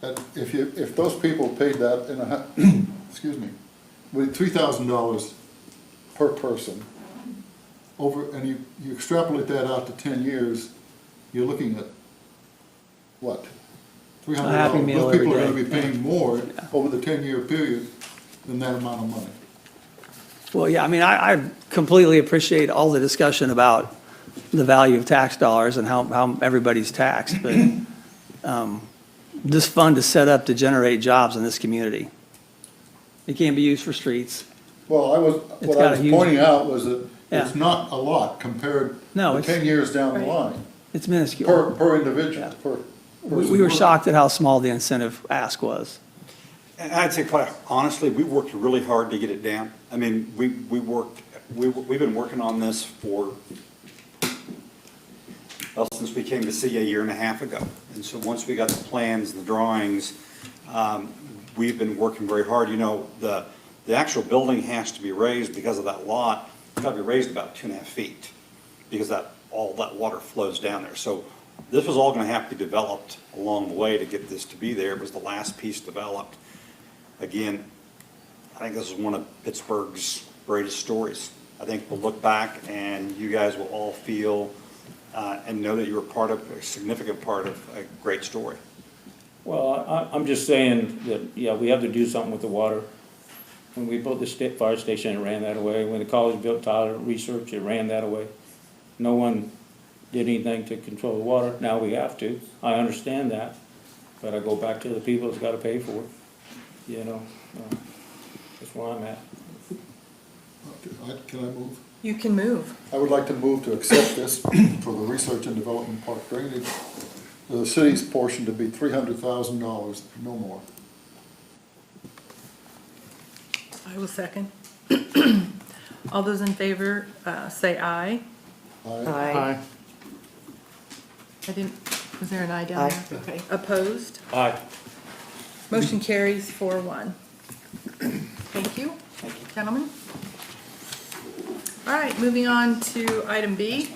that if those people paid that excuse me, with $3,000 per person, and you extrapolate that out to 10 years, you're looking at, what? $300. A Happy Meal Those people every are gonna day. be paying more over the 10-year period than that amount of money. well, yeah, I mean, I completely appreciate all the discussion about the value of tax dollars and how everybody's taxed, but this fund is set up to generate jobs in this community. It can't be used for streets. Well, It's what got I a was huge- pointing out was that it's Yeah. not a lot compared No, to it's- 10 years down the Right. line, It's minuscule. per individual, Yeah. per We person. were shocked at how small the incentive ask was. And I'd say quite honestly, we worked really hard to get it down. I mean, we've been working on this since we came to see you a year and a half ago. And so once we got the plans and the drawings, we've been working very hard. You know, the actual building has to be raised because of that lot. It's got to be raised about 2.5 feet because all that water flows down there. So this was all going to have to be developed along the way to get this to be there. It was the last piece developed. Again, I think this is one of Pittsburgh's greatest stories. I think we'll look back and you guys will all feel and know that you were a significant part of a great story. well, I'm just saying that, yeah, we have to do something with the water. When we built the fire station, it ran that away. When the college built Tyler Research, it ran that away. No one did anything to control the water. Now we have to. I understand that. But I go back to the people that's gotta pay for it. You know, that's where I'm at. Can I move? You can move. I would like to move to accept this for the research and development park drainage, the city's portion to be $300,000, no more. I will second. All those in favor, say aye. Aye. Was there an aye down there? Okay. Opposed? Aye. Motion carries 4-1. Thank you, gentlemen. All right, moving on to item B,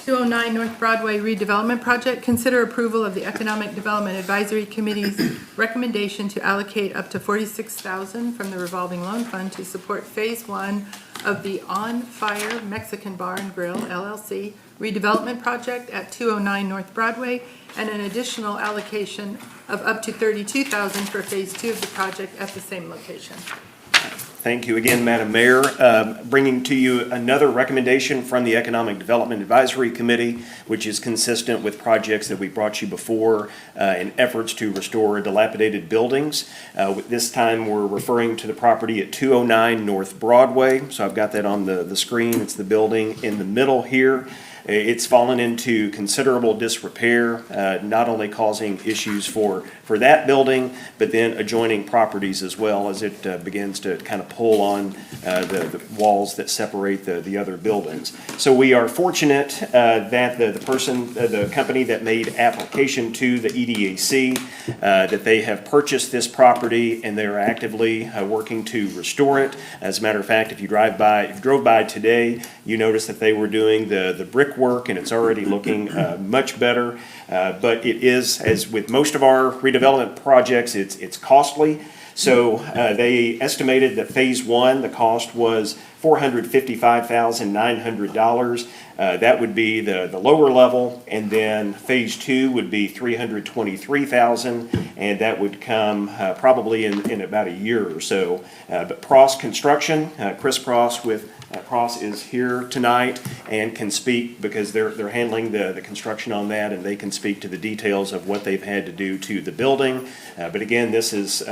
209 North Broadway redevelopment project. Consider approval of the Economic Development Advisory Committee's recommendation to allocate up to $46,000 from the revolving loan fund to support Phase 1 of the On Fire Mexican Bar and Grill LLC redevelopment project at 209 North Broadway, and an additional allocation of up to $32,000 for Phase 2 of the project at the same location. Thank you again, Madam Mayor. Bringing to you another recommendation from the Economic Development Advisory Committee, which is consistent with projects that we brought you before in efforts to restore dilapidated buildings. This time, we're referring to the property at 209 North Broadway. So I've got that on the screen. It's the building in the middle here. It's fallen into considerable disrepair, not only causing issues for that building, but then adjoining properties as well as it begins to kind of pull on the walls that separate the other buildings. So we are fortunate that the company that made application to the EDAC, that they have purchased this property and they are actively working to restore it. As a matter of fact, if you drove by today, you notice that they were doing the brickwork and it's already looking much better. But it is, as with most of our redevelopment projects, it's costly. So they estimated that phase one, the cost was $455,900. That would be the lower level, and then phase two would be $323,000, and that would come probably in about a year or so. But Pross Construction, Chris Pross with Pross is here tonight and can speak because they're handling the construction on that, and they can speak to the details of what they've had to do to the building. But again, this is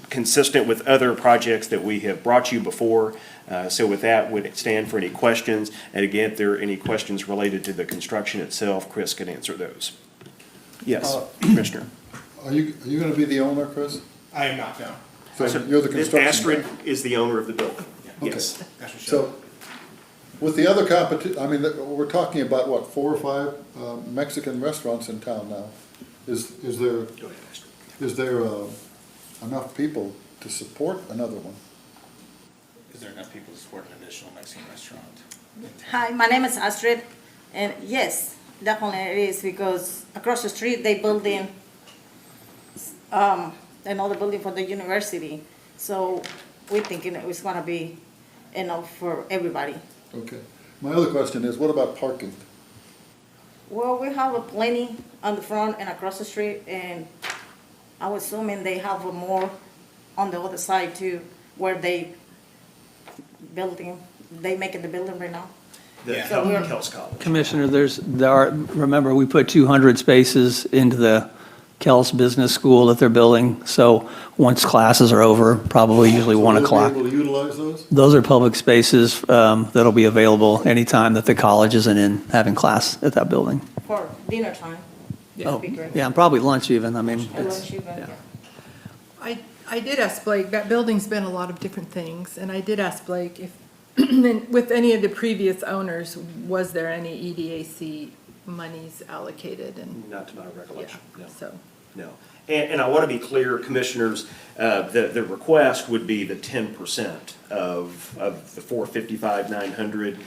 consistent with other projects that we have brought you before. So with that, would stand for any questions. And again, if there are any questions related to the construction itself, Chris can answer those. Yes, Commissioner. Are you gonna be the owner, Chris? I am not, no. So you're the construction Astrid guy? is the owner of the building. Okay. Yes. So, with the other I mean, we're talking about, what, 4 or 5 Mexican restaurants in town now? Is there, Go ahead, Astrid. is there enough people to support another one? Is there enough people to support an additional Mexican restaurant? Hi, my name is Astrid, and yes, definitely it is, because across the street, they building another building for the university. So we're thinking it's gonna be enough for everybody. Okay. My other question is, what about parking? Well, we have a plenty on the front and across the street, and I'm assuming they have more on the other side too, where they making the building right now. The So we're- Kells College. Commissioner, remember, we put 200 spaces into the Kells Business School that they're building. So once classes are over, probably usually 1 o'clock. Will they be able to utilize those? Those are public spaces that'll be available anytime that the college isn't in having class at that building. For dinner time. Oh, That'd be great. yeah, and probably lunch even. I mean, Or it's, lunch even, yeah. I did ask Blake, that building's been a lot of different things, and I did ask Blake if, with any of the previous owners, was there any EDAC monies allocated, and, Not to my recollection, yeah, no. so. No. And I want to be clear, Commissioners, the request would be the 10% of the 455,900,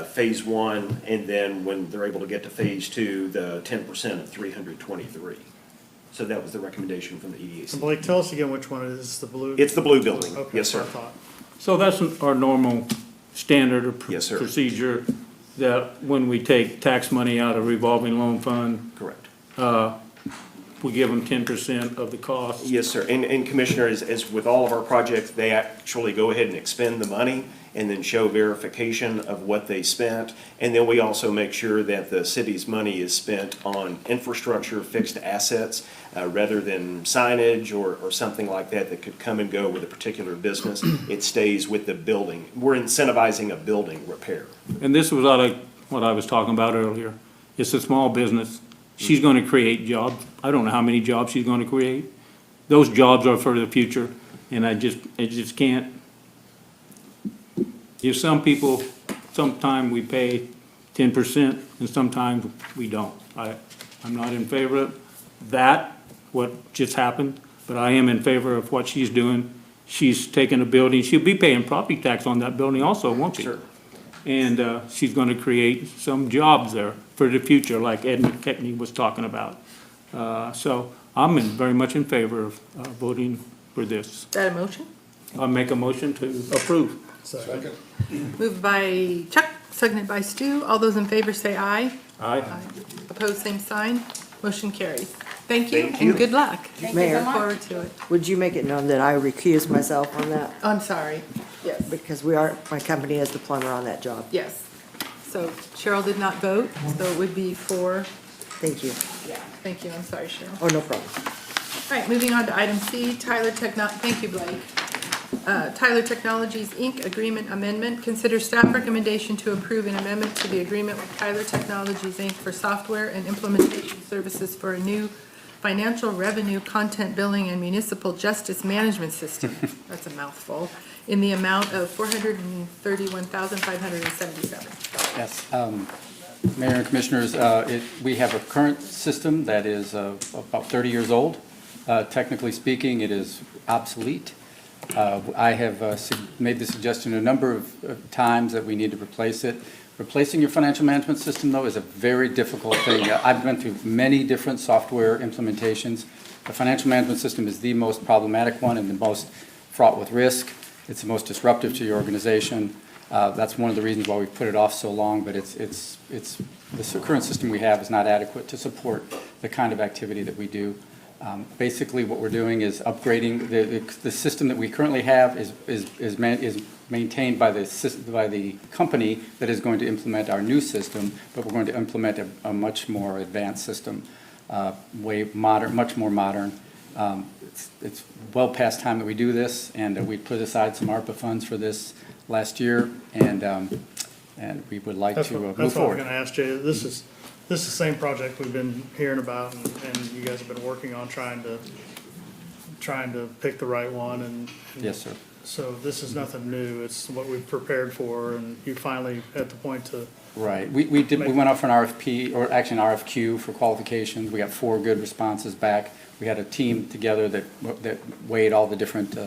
phase one, and then when they're able to get to phase two, the 10% of 323. So that was the recommendation from the And EDAC. Blake, tell us again which one it is, the blue? It's the blue building, Okay, yes, that's sir. what I thought. So that's our normal standard or Yes, sir. procedure, that when we take tax money out of revolving loan fund, Correct. we give them 10% of the cost. Yes, sir. And Commissioner, as with all of our projects, they actually go ahead and expend the money and then show verification of what they spent. And then we also make sure that the city's money is spent on infrastructure, fixed assets, rather than signage or something like that that could come and go with a particular business. It stays with the building. We're incentivizing a building repair. And this was out of what I was talking about earlier. It's a small business. She's gonna create jobs. I don't know how many jobs she's gonna create. Those jobs are for the future, and I just can't. If some people, sometime we pay 10%, and sometimes we don't. I'm not in favor of that, what just happened, but I am in favor of what she's doing. She's taking a building, she'll be paying property tax on that building also, won't she? Sure. And she's gonna create some jobs there for the future, like Ed McKechnie was talking about. So I'm very much in favor of voting for this. Is that a motion? I'll make a motion to approve. Second. Moved by Chuck, seconded by Stu. All those in favor say aye. Aye. Opposed, same sign. Motion carries. Thank you, Thank you. and good luck. Thank you Mayor. so much. Forward to it. Would you make it known that I recuse myself on that? I'm sorry. Yes, Because my company is the plumber on that job. yes. So Cheryl did not vote, so it would be for, Thank you. thank you, I'm sorry, Cheryl. Oh, no problem. All right, moving on to item C, Tyler Techno, thank you, Blake. Tyler Technologies, Inc. Agreement Amendment. Consider staff recommendation to approve an amendment to the agreement with Tyler Technologies, Inc. for software and implementation services for a new financial revenue, content billing, and municipal justice management system. That's a mouthful. In the amount of $431,577. Yes, Mayor and Commissioners, we have a current system that is about 30 years old. Technically speaking, it is obsolete. I have made the suggestion a number of times that we need to replace it. Replacing your financial management system, though, is a very difficult thing. I've been through many different software implementations. The financial management system is the most problematic one and the most fraught with risk. It's the most disruptive to your organization. That's one of the reasons why we've put it off so long, but the current system we have is not adequate to support the kind of activity that we do. Basically, what we're doing is upgrading the system that we currently have is maintained by the company that is going to implement our new system, but we're going to implement a much more advanced system, much more modern. It's well past time that we do this, and we put aside some ARPA funds for this last year, and we would like to move That's what I'm forward. gonna ask Jay. This is the same project we've been hearing about, and you guys have been working on trying to pick the right one, and. Yes, sir. So this is nothing new. It's what we've prepared for, and you finally at the point to. Right. We went out for an RFP, or actually an RFQ for qualifications. We got 4 good responses back. We had a team together that weighed all the different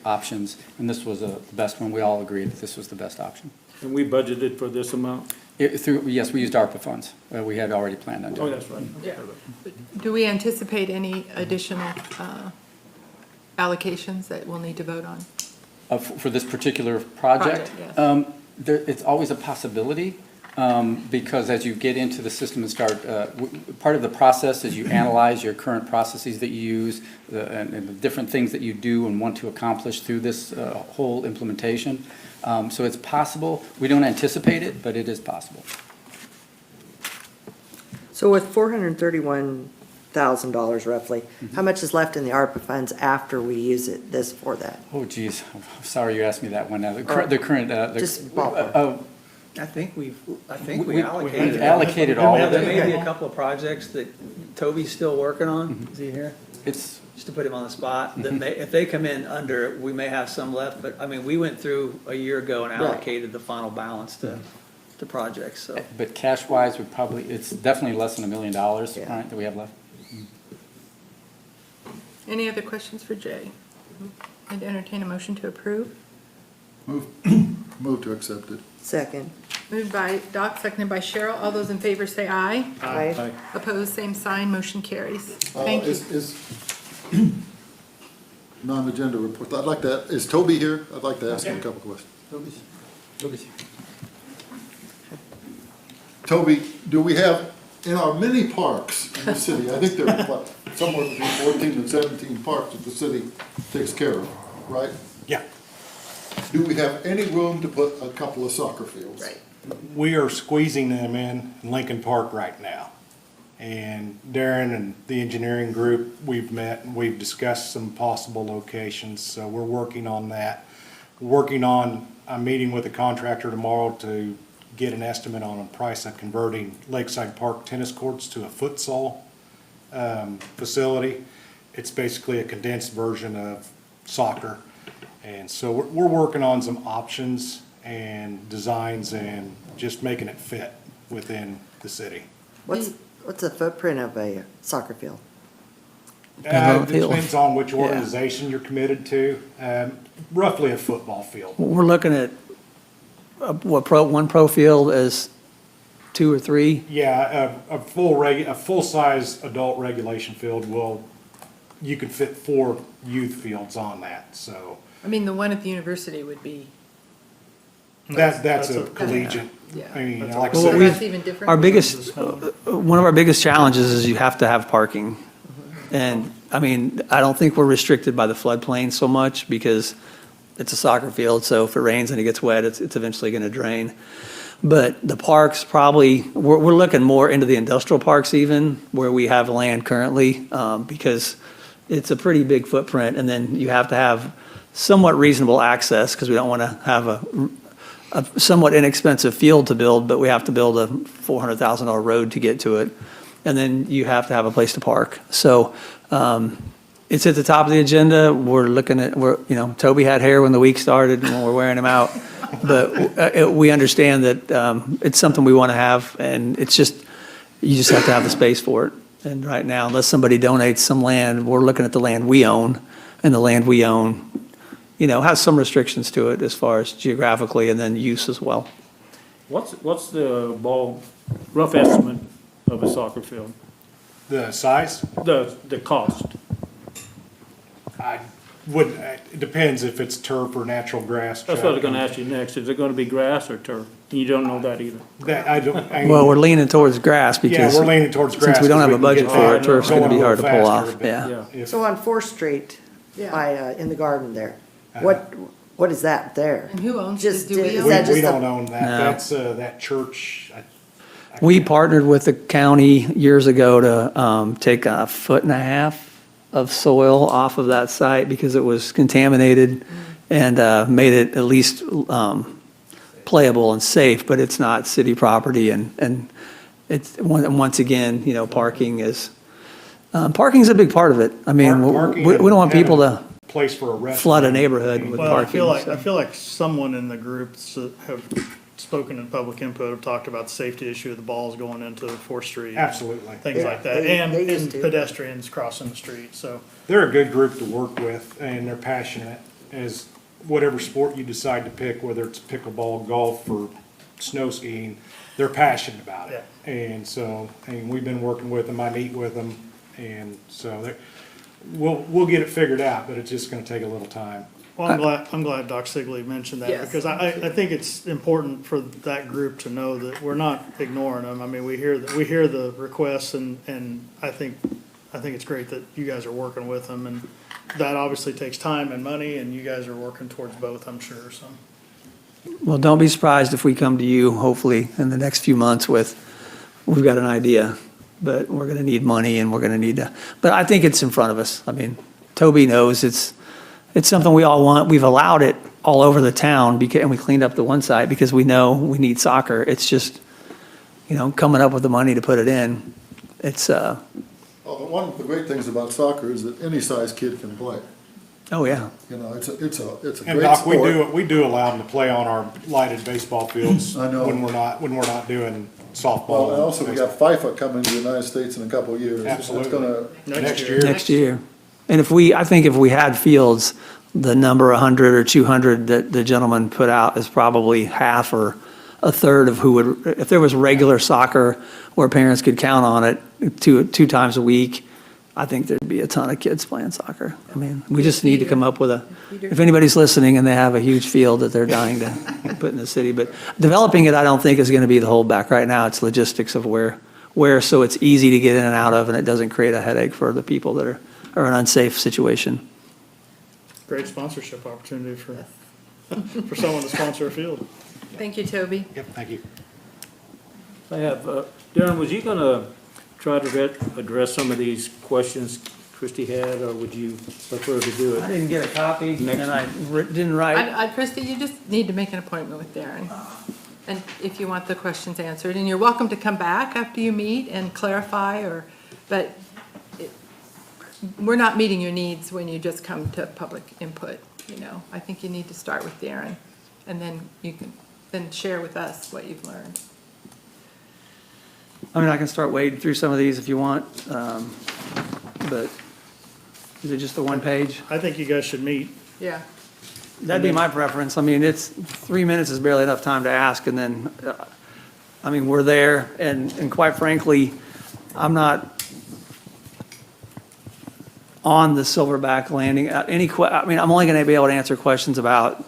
options, and this was the best one. We all agreed that this was the best option. And we budgeted for this amount? Yes, we used ARPA funds. We had already planned on doing it. Oh, that's right. Yeah. Do we anticipate any additional allocations that we'll need to vote on? For this particular project? Yes. It's always a possibility, because as you get into the system and start, part of the process is you analyze your current processes that you use and the different things that you do and want to accomplish through this whole implementation. So it's possible. We don't anticipate it, but it is possible. So with $431,000 roughly, how much is left in the ARPA funds after we use this for that? Oh, geez. I'm sorry you asked me that one. Now, the current. Just ballpark. I think we We've allocated. allocated all of There it. may be a couple of projects that Toby's still working on. Is he here? It's, Just to put him on the spot, that if they come in under, we may have some left, but I mean, we went through a year ago and allocated the final balance to projects, so. but cash-wise, it's definitely less than $1 million, right, that we have left. Any other questions for Jay? I'd entertain a motion to approve. Move to accept it. Second. Moved by Doc, seconded by Cheryl. All those in favor say aye. Aye. Opposed, same sign. Motion carries. Thank you. Is non-agenda report, I'd like to, is Toby here? I'd like to ask him a couple questions. Toby, do we have, in our many parks in the city, I think there are what, somewhere between 14 and 17 parks that the city takes care of, right? Yeah, Do we have any room to put a couple of soccer fields? Right. we are squeezing them in Lincoln Park right now. And Darren and the engineering group, we've met and we've discussed some possible locations, so we're working on that. I'm meeting with a contractor tomorrow to get an estimate on a price of converting Lakeside Park tennis courts to a futsal facility. It's basically a condensed version of soccer. And so we're working on some options and designs and just making it fit within the city. What's the footprint of a soccer field? It depends on which organization you're committed to. Roughly a football field. We're looking at, one pro field as 2 or 3? Yeah, a full-size adult regulation field you could fit 4 youth fields on that, so. I mean, the one at the university would be, That's a collegiate. yeah. I mean, That's like I So said, that's even different? Our biggest, one of our biggest challenges is you have to have parking. And, I mean, I don't think we're restricted by the floodplain so much because it's a soccer field, so if it rains and it gets wet, it's eventually gonna drain. But the parks probably, we're looking more into the industrial parks even, where we have land currently, because it's a pretty big footprint, and then you have to have somewhat reasonable access, because we don't want to have a somewhat inexpensive field to build, but we have to build a $400,000 road to get to it. And then you have to have a place to park. So it's at the top of the agenda. We're looking at, Toby had hair when the week started and we're wearing him out. But we understand that it's something we want to have, and it's just, you just have to have the space for it. And right now, unless somebody donates some land, we're looking at the land we own, and the land we own, has some restrictions to it as far as geographically and then use as well. What's the rough estimate of a soccer field? The size? The cost? It depends if it's turf or natural grass. That's what I was gonna ask you next. Is it gonna be grass or turf? You don't know that either. Well, we're leaning towards grass because. Yeah, we're leaning towards grass. Since we don't have a budget because for it, turf's going gonna be a hard to little pull faster, off, but yeah. if- So on 4th Street, Yeah. by, in the garden there, what is that there? And who owns Just, it? Do we is own that it? just We a- don't own that. No. That's, that church. We partnered with the county years ago to take 1.5 feet of soil off of that site because it was contaminated and made it at least playable and safe, but it's not city property. And it's, once again, parking is a big part of it. I mean, Parking we don't want and people to place for a restaurant. flood a neighborhood with Well, I parking. feel like someone in the group have spoken in public input, have talked about the safety issue of the balls going into 4th Street. Absolutely. Things Yeah, like that, they used and to. pedestrians crossing the street, so. They're a good group to work with, and they're passionate as whatever sport you decide to pick, whether it's pickleball, golf, or snow skiing, they're passionate about it. And so, we've been working with them, I meet with them, and so we'll get it figured out, but it's just gonna take a little time. Well, I'm glad Doc Sigley mentioned that, Yes, because I think it's important for that group to know that we're not ignoring them. I mean, we hear the requests, and I think it's great that you guys are working with them, and that obviously takes time and money, and you guys are working towards both, I'm sure, so. Well, don't be surprised if we come to you, hopefully, in the next few months we've got an idea, but we're gonna need money and we're gonna need to, but I think it's in front of us. I mean, Toby knows it's something we all want. We've allowed it all over the town and we cleaned up the one side because we know we need soccer. It's just, coming up with the money to put it in. It's, One of the great things about soccer is that any size kid can play. oh, yeah. It's a And great Doc, sport. we do allow them to play on our lighted baseball fields. I know. When we're not doing softball. Well, and also we got FIFA coming to the United States in a couple of years. Absolutely. It's gonna, Next year. Next year. And I think if we had fields, the number 100 or 200 that the gentleman put out is probably half or a third of who would, if there was regular soccer where parents could count on it two times a week, I think there'd be a ton of kids playing soccer. I mean, we just need to come up with if anybody's listening and they have a huge field that they're dying to put in the city, but developing it, I don't think is going to be the holdback right now. It's logistics of where, so it's easy to get in and out of and it doesn't create a headache for the people that are an unsafe situation. Great sponsorship opportunity for someone to sponsor a field. Thank you, Toby. Yep, thank you. I have, Darren, was you gonna try to address some of these questions Christie had, or would you prefer to do I it? didn't get a copy Next. and I didn't write. Christie, you just need to make an appointment with Darren. And if you want the questions answered, and you're welcome to come back after you meet and clarify but we're not meeting your needs when you just come to public input, I think you need to start with Darren, and then you can then share with us what you've learned. I mean, I can start wading through some of these if you want, but is it just the one page? I think you guys should meet. Yeah. That'd be my preference. I mean, 3 minutes is barely enough time to ask, and then, we're there, and quite frankly, I'm not on the Silverback Landing. I'm only gonna be able to answer questions about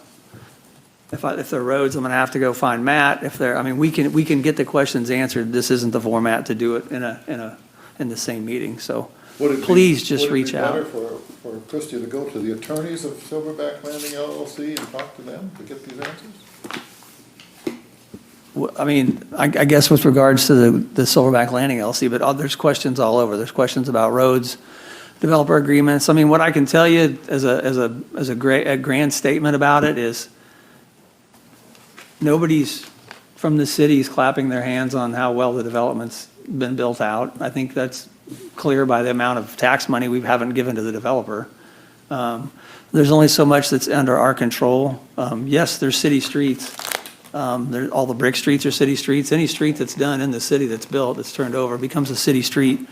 if there are roads, I'm gonna have to go find Matt. We can get the questions answered. This isn't the format to do it in the same meeting, so please just reach out. Would it be better for Christie to go to the attorneys of Silverback Landing LLC and talk to them to get these answers? I guess with regards to the Silverback Landing LLC, but there's questions all over. There's questions about roads. developer agreements. I mean, what I can tell you as a grand statement about it is nobody's from the city's clapping their hands on how well the development's been built out. I think that's clear by the amount of tax money we haven't given to the developer. There's only so much that's under our control. Yes, there's city streets. All the brick streets are city streets. Any street that's done in the city that's built, that's turned over, becomes a city street.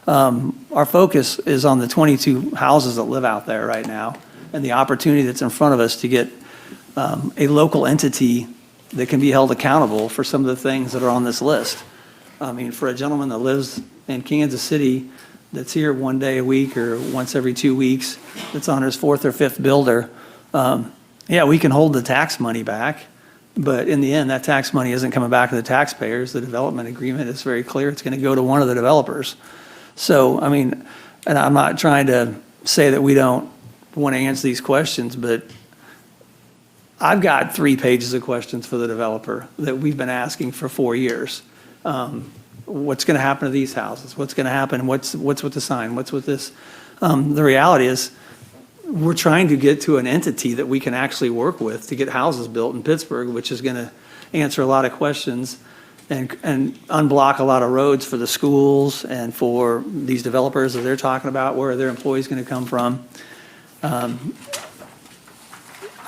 Our focus is on the 22 houses that live out there right now and the opportunity that's in front of us to get a local entity that can be held accountable for some of the things that are on this list. I mean, for a gentleman that lives in Kansas City that's here one day a week or once every 2 weeks, that's on his fourth or fifth builder, yeah, we can hold the tax money back, but in the end, that tax money isn't coming back to the taxpayers. The development agreement is very clear. It's going to go to one of the developers. So, I mean, and I'm not trying to say that we don't want to answer these questions, but I've got 3 pages of questions for the developer that we've been asking for 4 years. What's going to happen to these houses? What's going to happen? What's with the sign? What's with this? The reality is we're trying to get to an entity that we can actually work with to get houses built in Pittsburgh, which is going to answer a lot of questions and unblock a lot of roads for the schools and for these developers that they're talking about, where are their employees going to come from.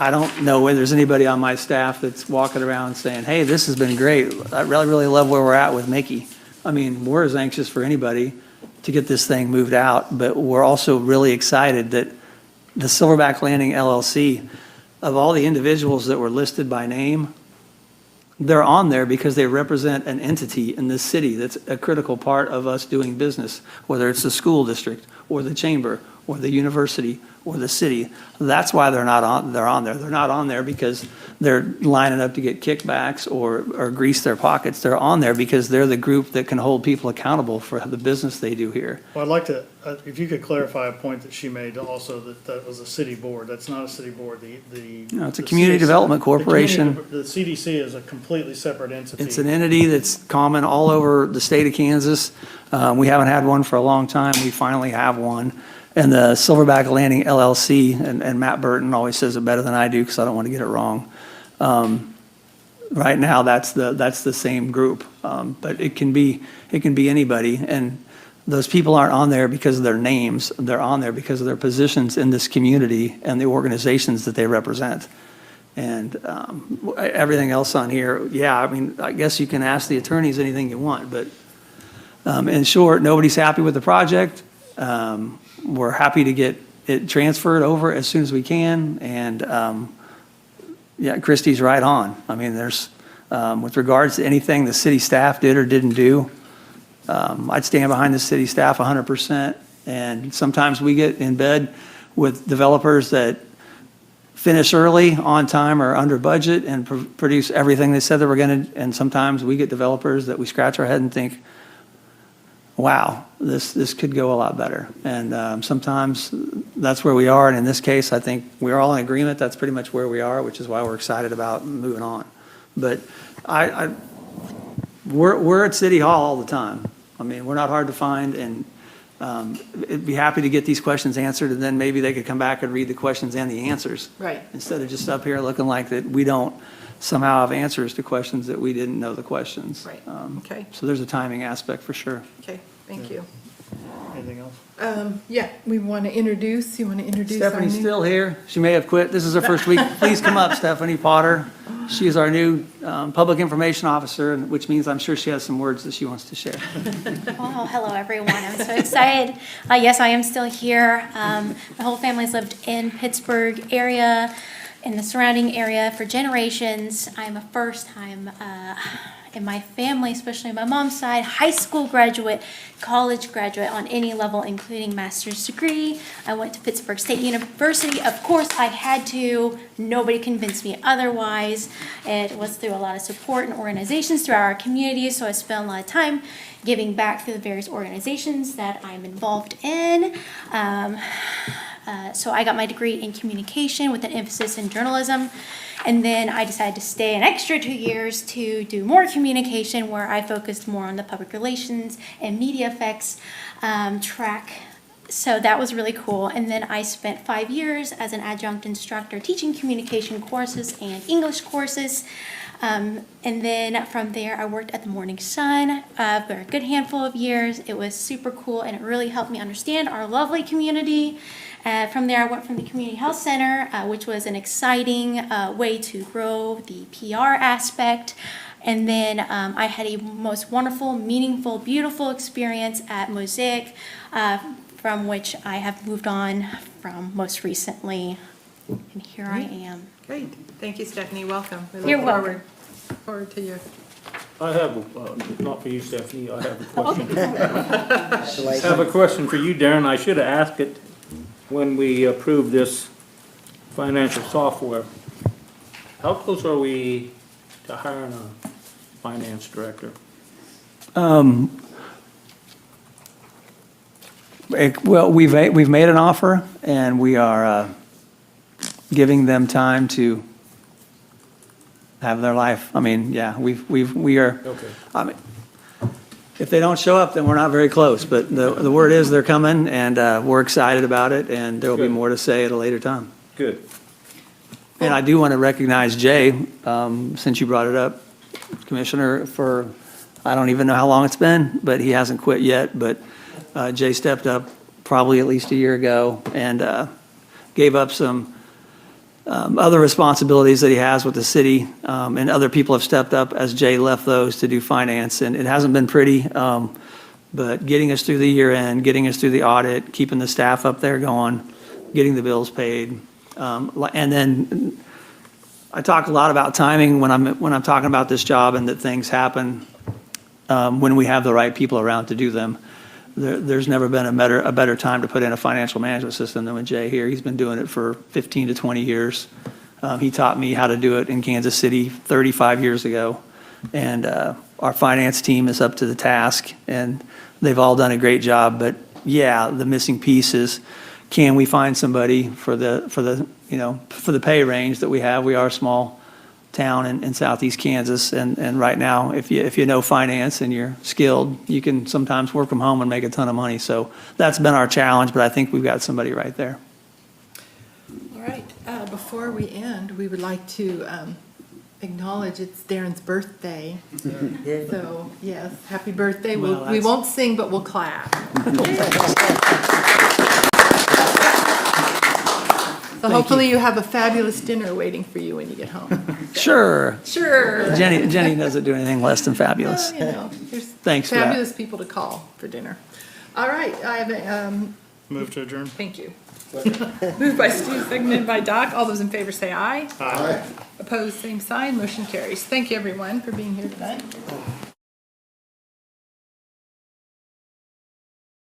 I don't know whether there's anybody on my staff that's walking around saying, hey, this has been great. I really love where we're at with Mickey. I mean, we're as anxious for anybody to get this thing moved out, but we're also really excited that the Silverback Landing LLC, of all the individuals that were listed by name, they're on there because they represent an entity in this city that's a critical part of us doing business, whether it's the school district or the chamber or the university or the city. That's why they're on there. They're not on there because they're lining up to get kickbacks or grease their pockets. They're on there because they're the group that can hold people accountable for the business they do here. Well, I'd like to, if you could clarify a point that she made also, that was a city board. That's not a city board. No, it's a community development corporation. The CDC is a completely separate entity. It's an entity that's common all over the state of Kansas. We haven't had one for a long time. We finally have one. And the Silverback Landing LLC, and Matt Burton always says it better than I do because I don't want to get it wrong. Right now, that's the same group, but it can be anybody. And those people aren't on there because of their names. They're on there because of their positions in this community and the organizations that they represent. And everything else on here, yeah, I mean, I guess you can ask the attorneys anything you want, but in short, nobody's happy with the project. We're happy to get it transferred over as soon as we can, and yeah, Christie's right on. I mean, there's, with regards to anything the city staff did or didn't do, I'd stand behind the city staff 100%, and sometimes we get in bed with developers that finish early, on time, or under budget, and produce everything they said they were going to, and sometimes we get developers that we scratch our head and think, wow, this could go a lot better. And sometimes that's where we are. And in this case, I think we're all in agreement. That's pretty much where we are, which is why we're excited about moving on. But we're at City Hall all the time. I mean, we're not hard to find, and it'd be happy to get these questions answered, and then maybe they could come back and read the questions and the answers. Right. Instead of just up here looking like that we don't somehow have answers to questions that we didn't know the questions. Right. Okay. So there's a timing aspect for sure. Okay, thank you. Anything else? Yeah, we want to introduce, you want to introduce our Stephanie's new- still here. She may have quit. This is her first week. Please come up, Stephanie Potter. She is our new public information officer, which means I'm sure she has some words that she wants to share. Oh, hello, everyone. I'm so excited. Yes, I am still here. My whole family's lived in Pittsburgh area, in the surrounding area for generations. I'm a first-time in my family, especially my mom's side, high school graduate, college graduate on any level, including master's degree. I went to Pittsburgh State University. Of course, I had to. Nobody convinced me otherwise. It was through a lot of support and organizations throughout our community, so I spent a lot of time giving back through the various organizations that I'm involved in. So I got my degree in communication with an emphasis in journalism. And then I decided to stay an extra 2 years to do more communication, where I focused more on the public relations and media effects track So that was really cool. And then I spent 5 years as an adjunct instructor teaching communication courses and English courses. And then from there, I worked at the Morning Sun for a good handful of years. It was super cool, and it really helped me understand our lovely community. From there, I went from the Community Health Center, which was an exciting way to grow the PR aspect. And then I had a most wonderful, meaningful, beautiful experience at Mosaic, from which I have moved on from most recently. And here I am. Great. Thank you, Stephanie. Welcome. We look You're welcome. Forward to your. I have, not for you, Stephanie, I have a question. I have a question for you, Darren. I should have asked it when we approved this financial software. How close are we to hiring a finance director? Well, we've made an offer, and we are giving them time to have their life. I mean, yeah, we are. Okay. I mean, if they don't show up, then we're not very close. But the word is they're coming, and we're excited about it, and there will be Good. more to say at a later time. Good. And I do want to recognize Jay, since you brought it up, Commissioner, for, I don't even know how long it's been, but he hasn't quit yet. But Jay stepped up probably at least a year ago and gave up some other responsibilities that he has with the city. And other people have stepped up as Jay left those to do finance. And it hasn't been pretty, but getting us through the year end, getting us through the audit, keeping the staff up there going, getting the bills paid. And then I talk a lot about timing when I'm talking about this job, and that things happen when we have the right people around to do them. There's never been a better time to put in a financial management system than with Jay here. He's been doing it for 15 to 20 years. He taught me how to do it in Kansas City 35 years ago. And our finance team is up to the task, and they've all done a great job. But yeah, the missing piece is, can we find somebody for the pay range that we have? We are a small town in southeast Kansas, and right now, if you know finance and you're skilled, you can sometimes work from home and make a ton of money. So that's been our challenge, but I think we've got somebody right there. All right. Before we end, we would like to acknowledge it's Darren's birthday. So, yes, happy birthday. Well, We won't sing, but we'll clap. So hopefully you have a fabulous dinner waiting for you when you get home. Sure. Sure. Jenny doesn't do anything less than fabulous. Well, there's Thanks for that. fabulous people to call for dinner. All right, I have a, Move to adjourn. thank you. Moved by Stu, seconded by Doc. All those in favor say aye. Aye. Opposed, same sign. Motion carries. Thank you, everyone, for being here tonight.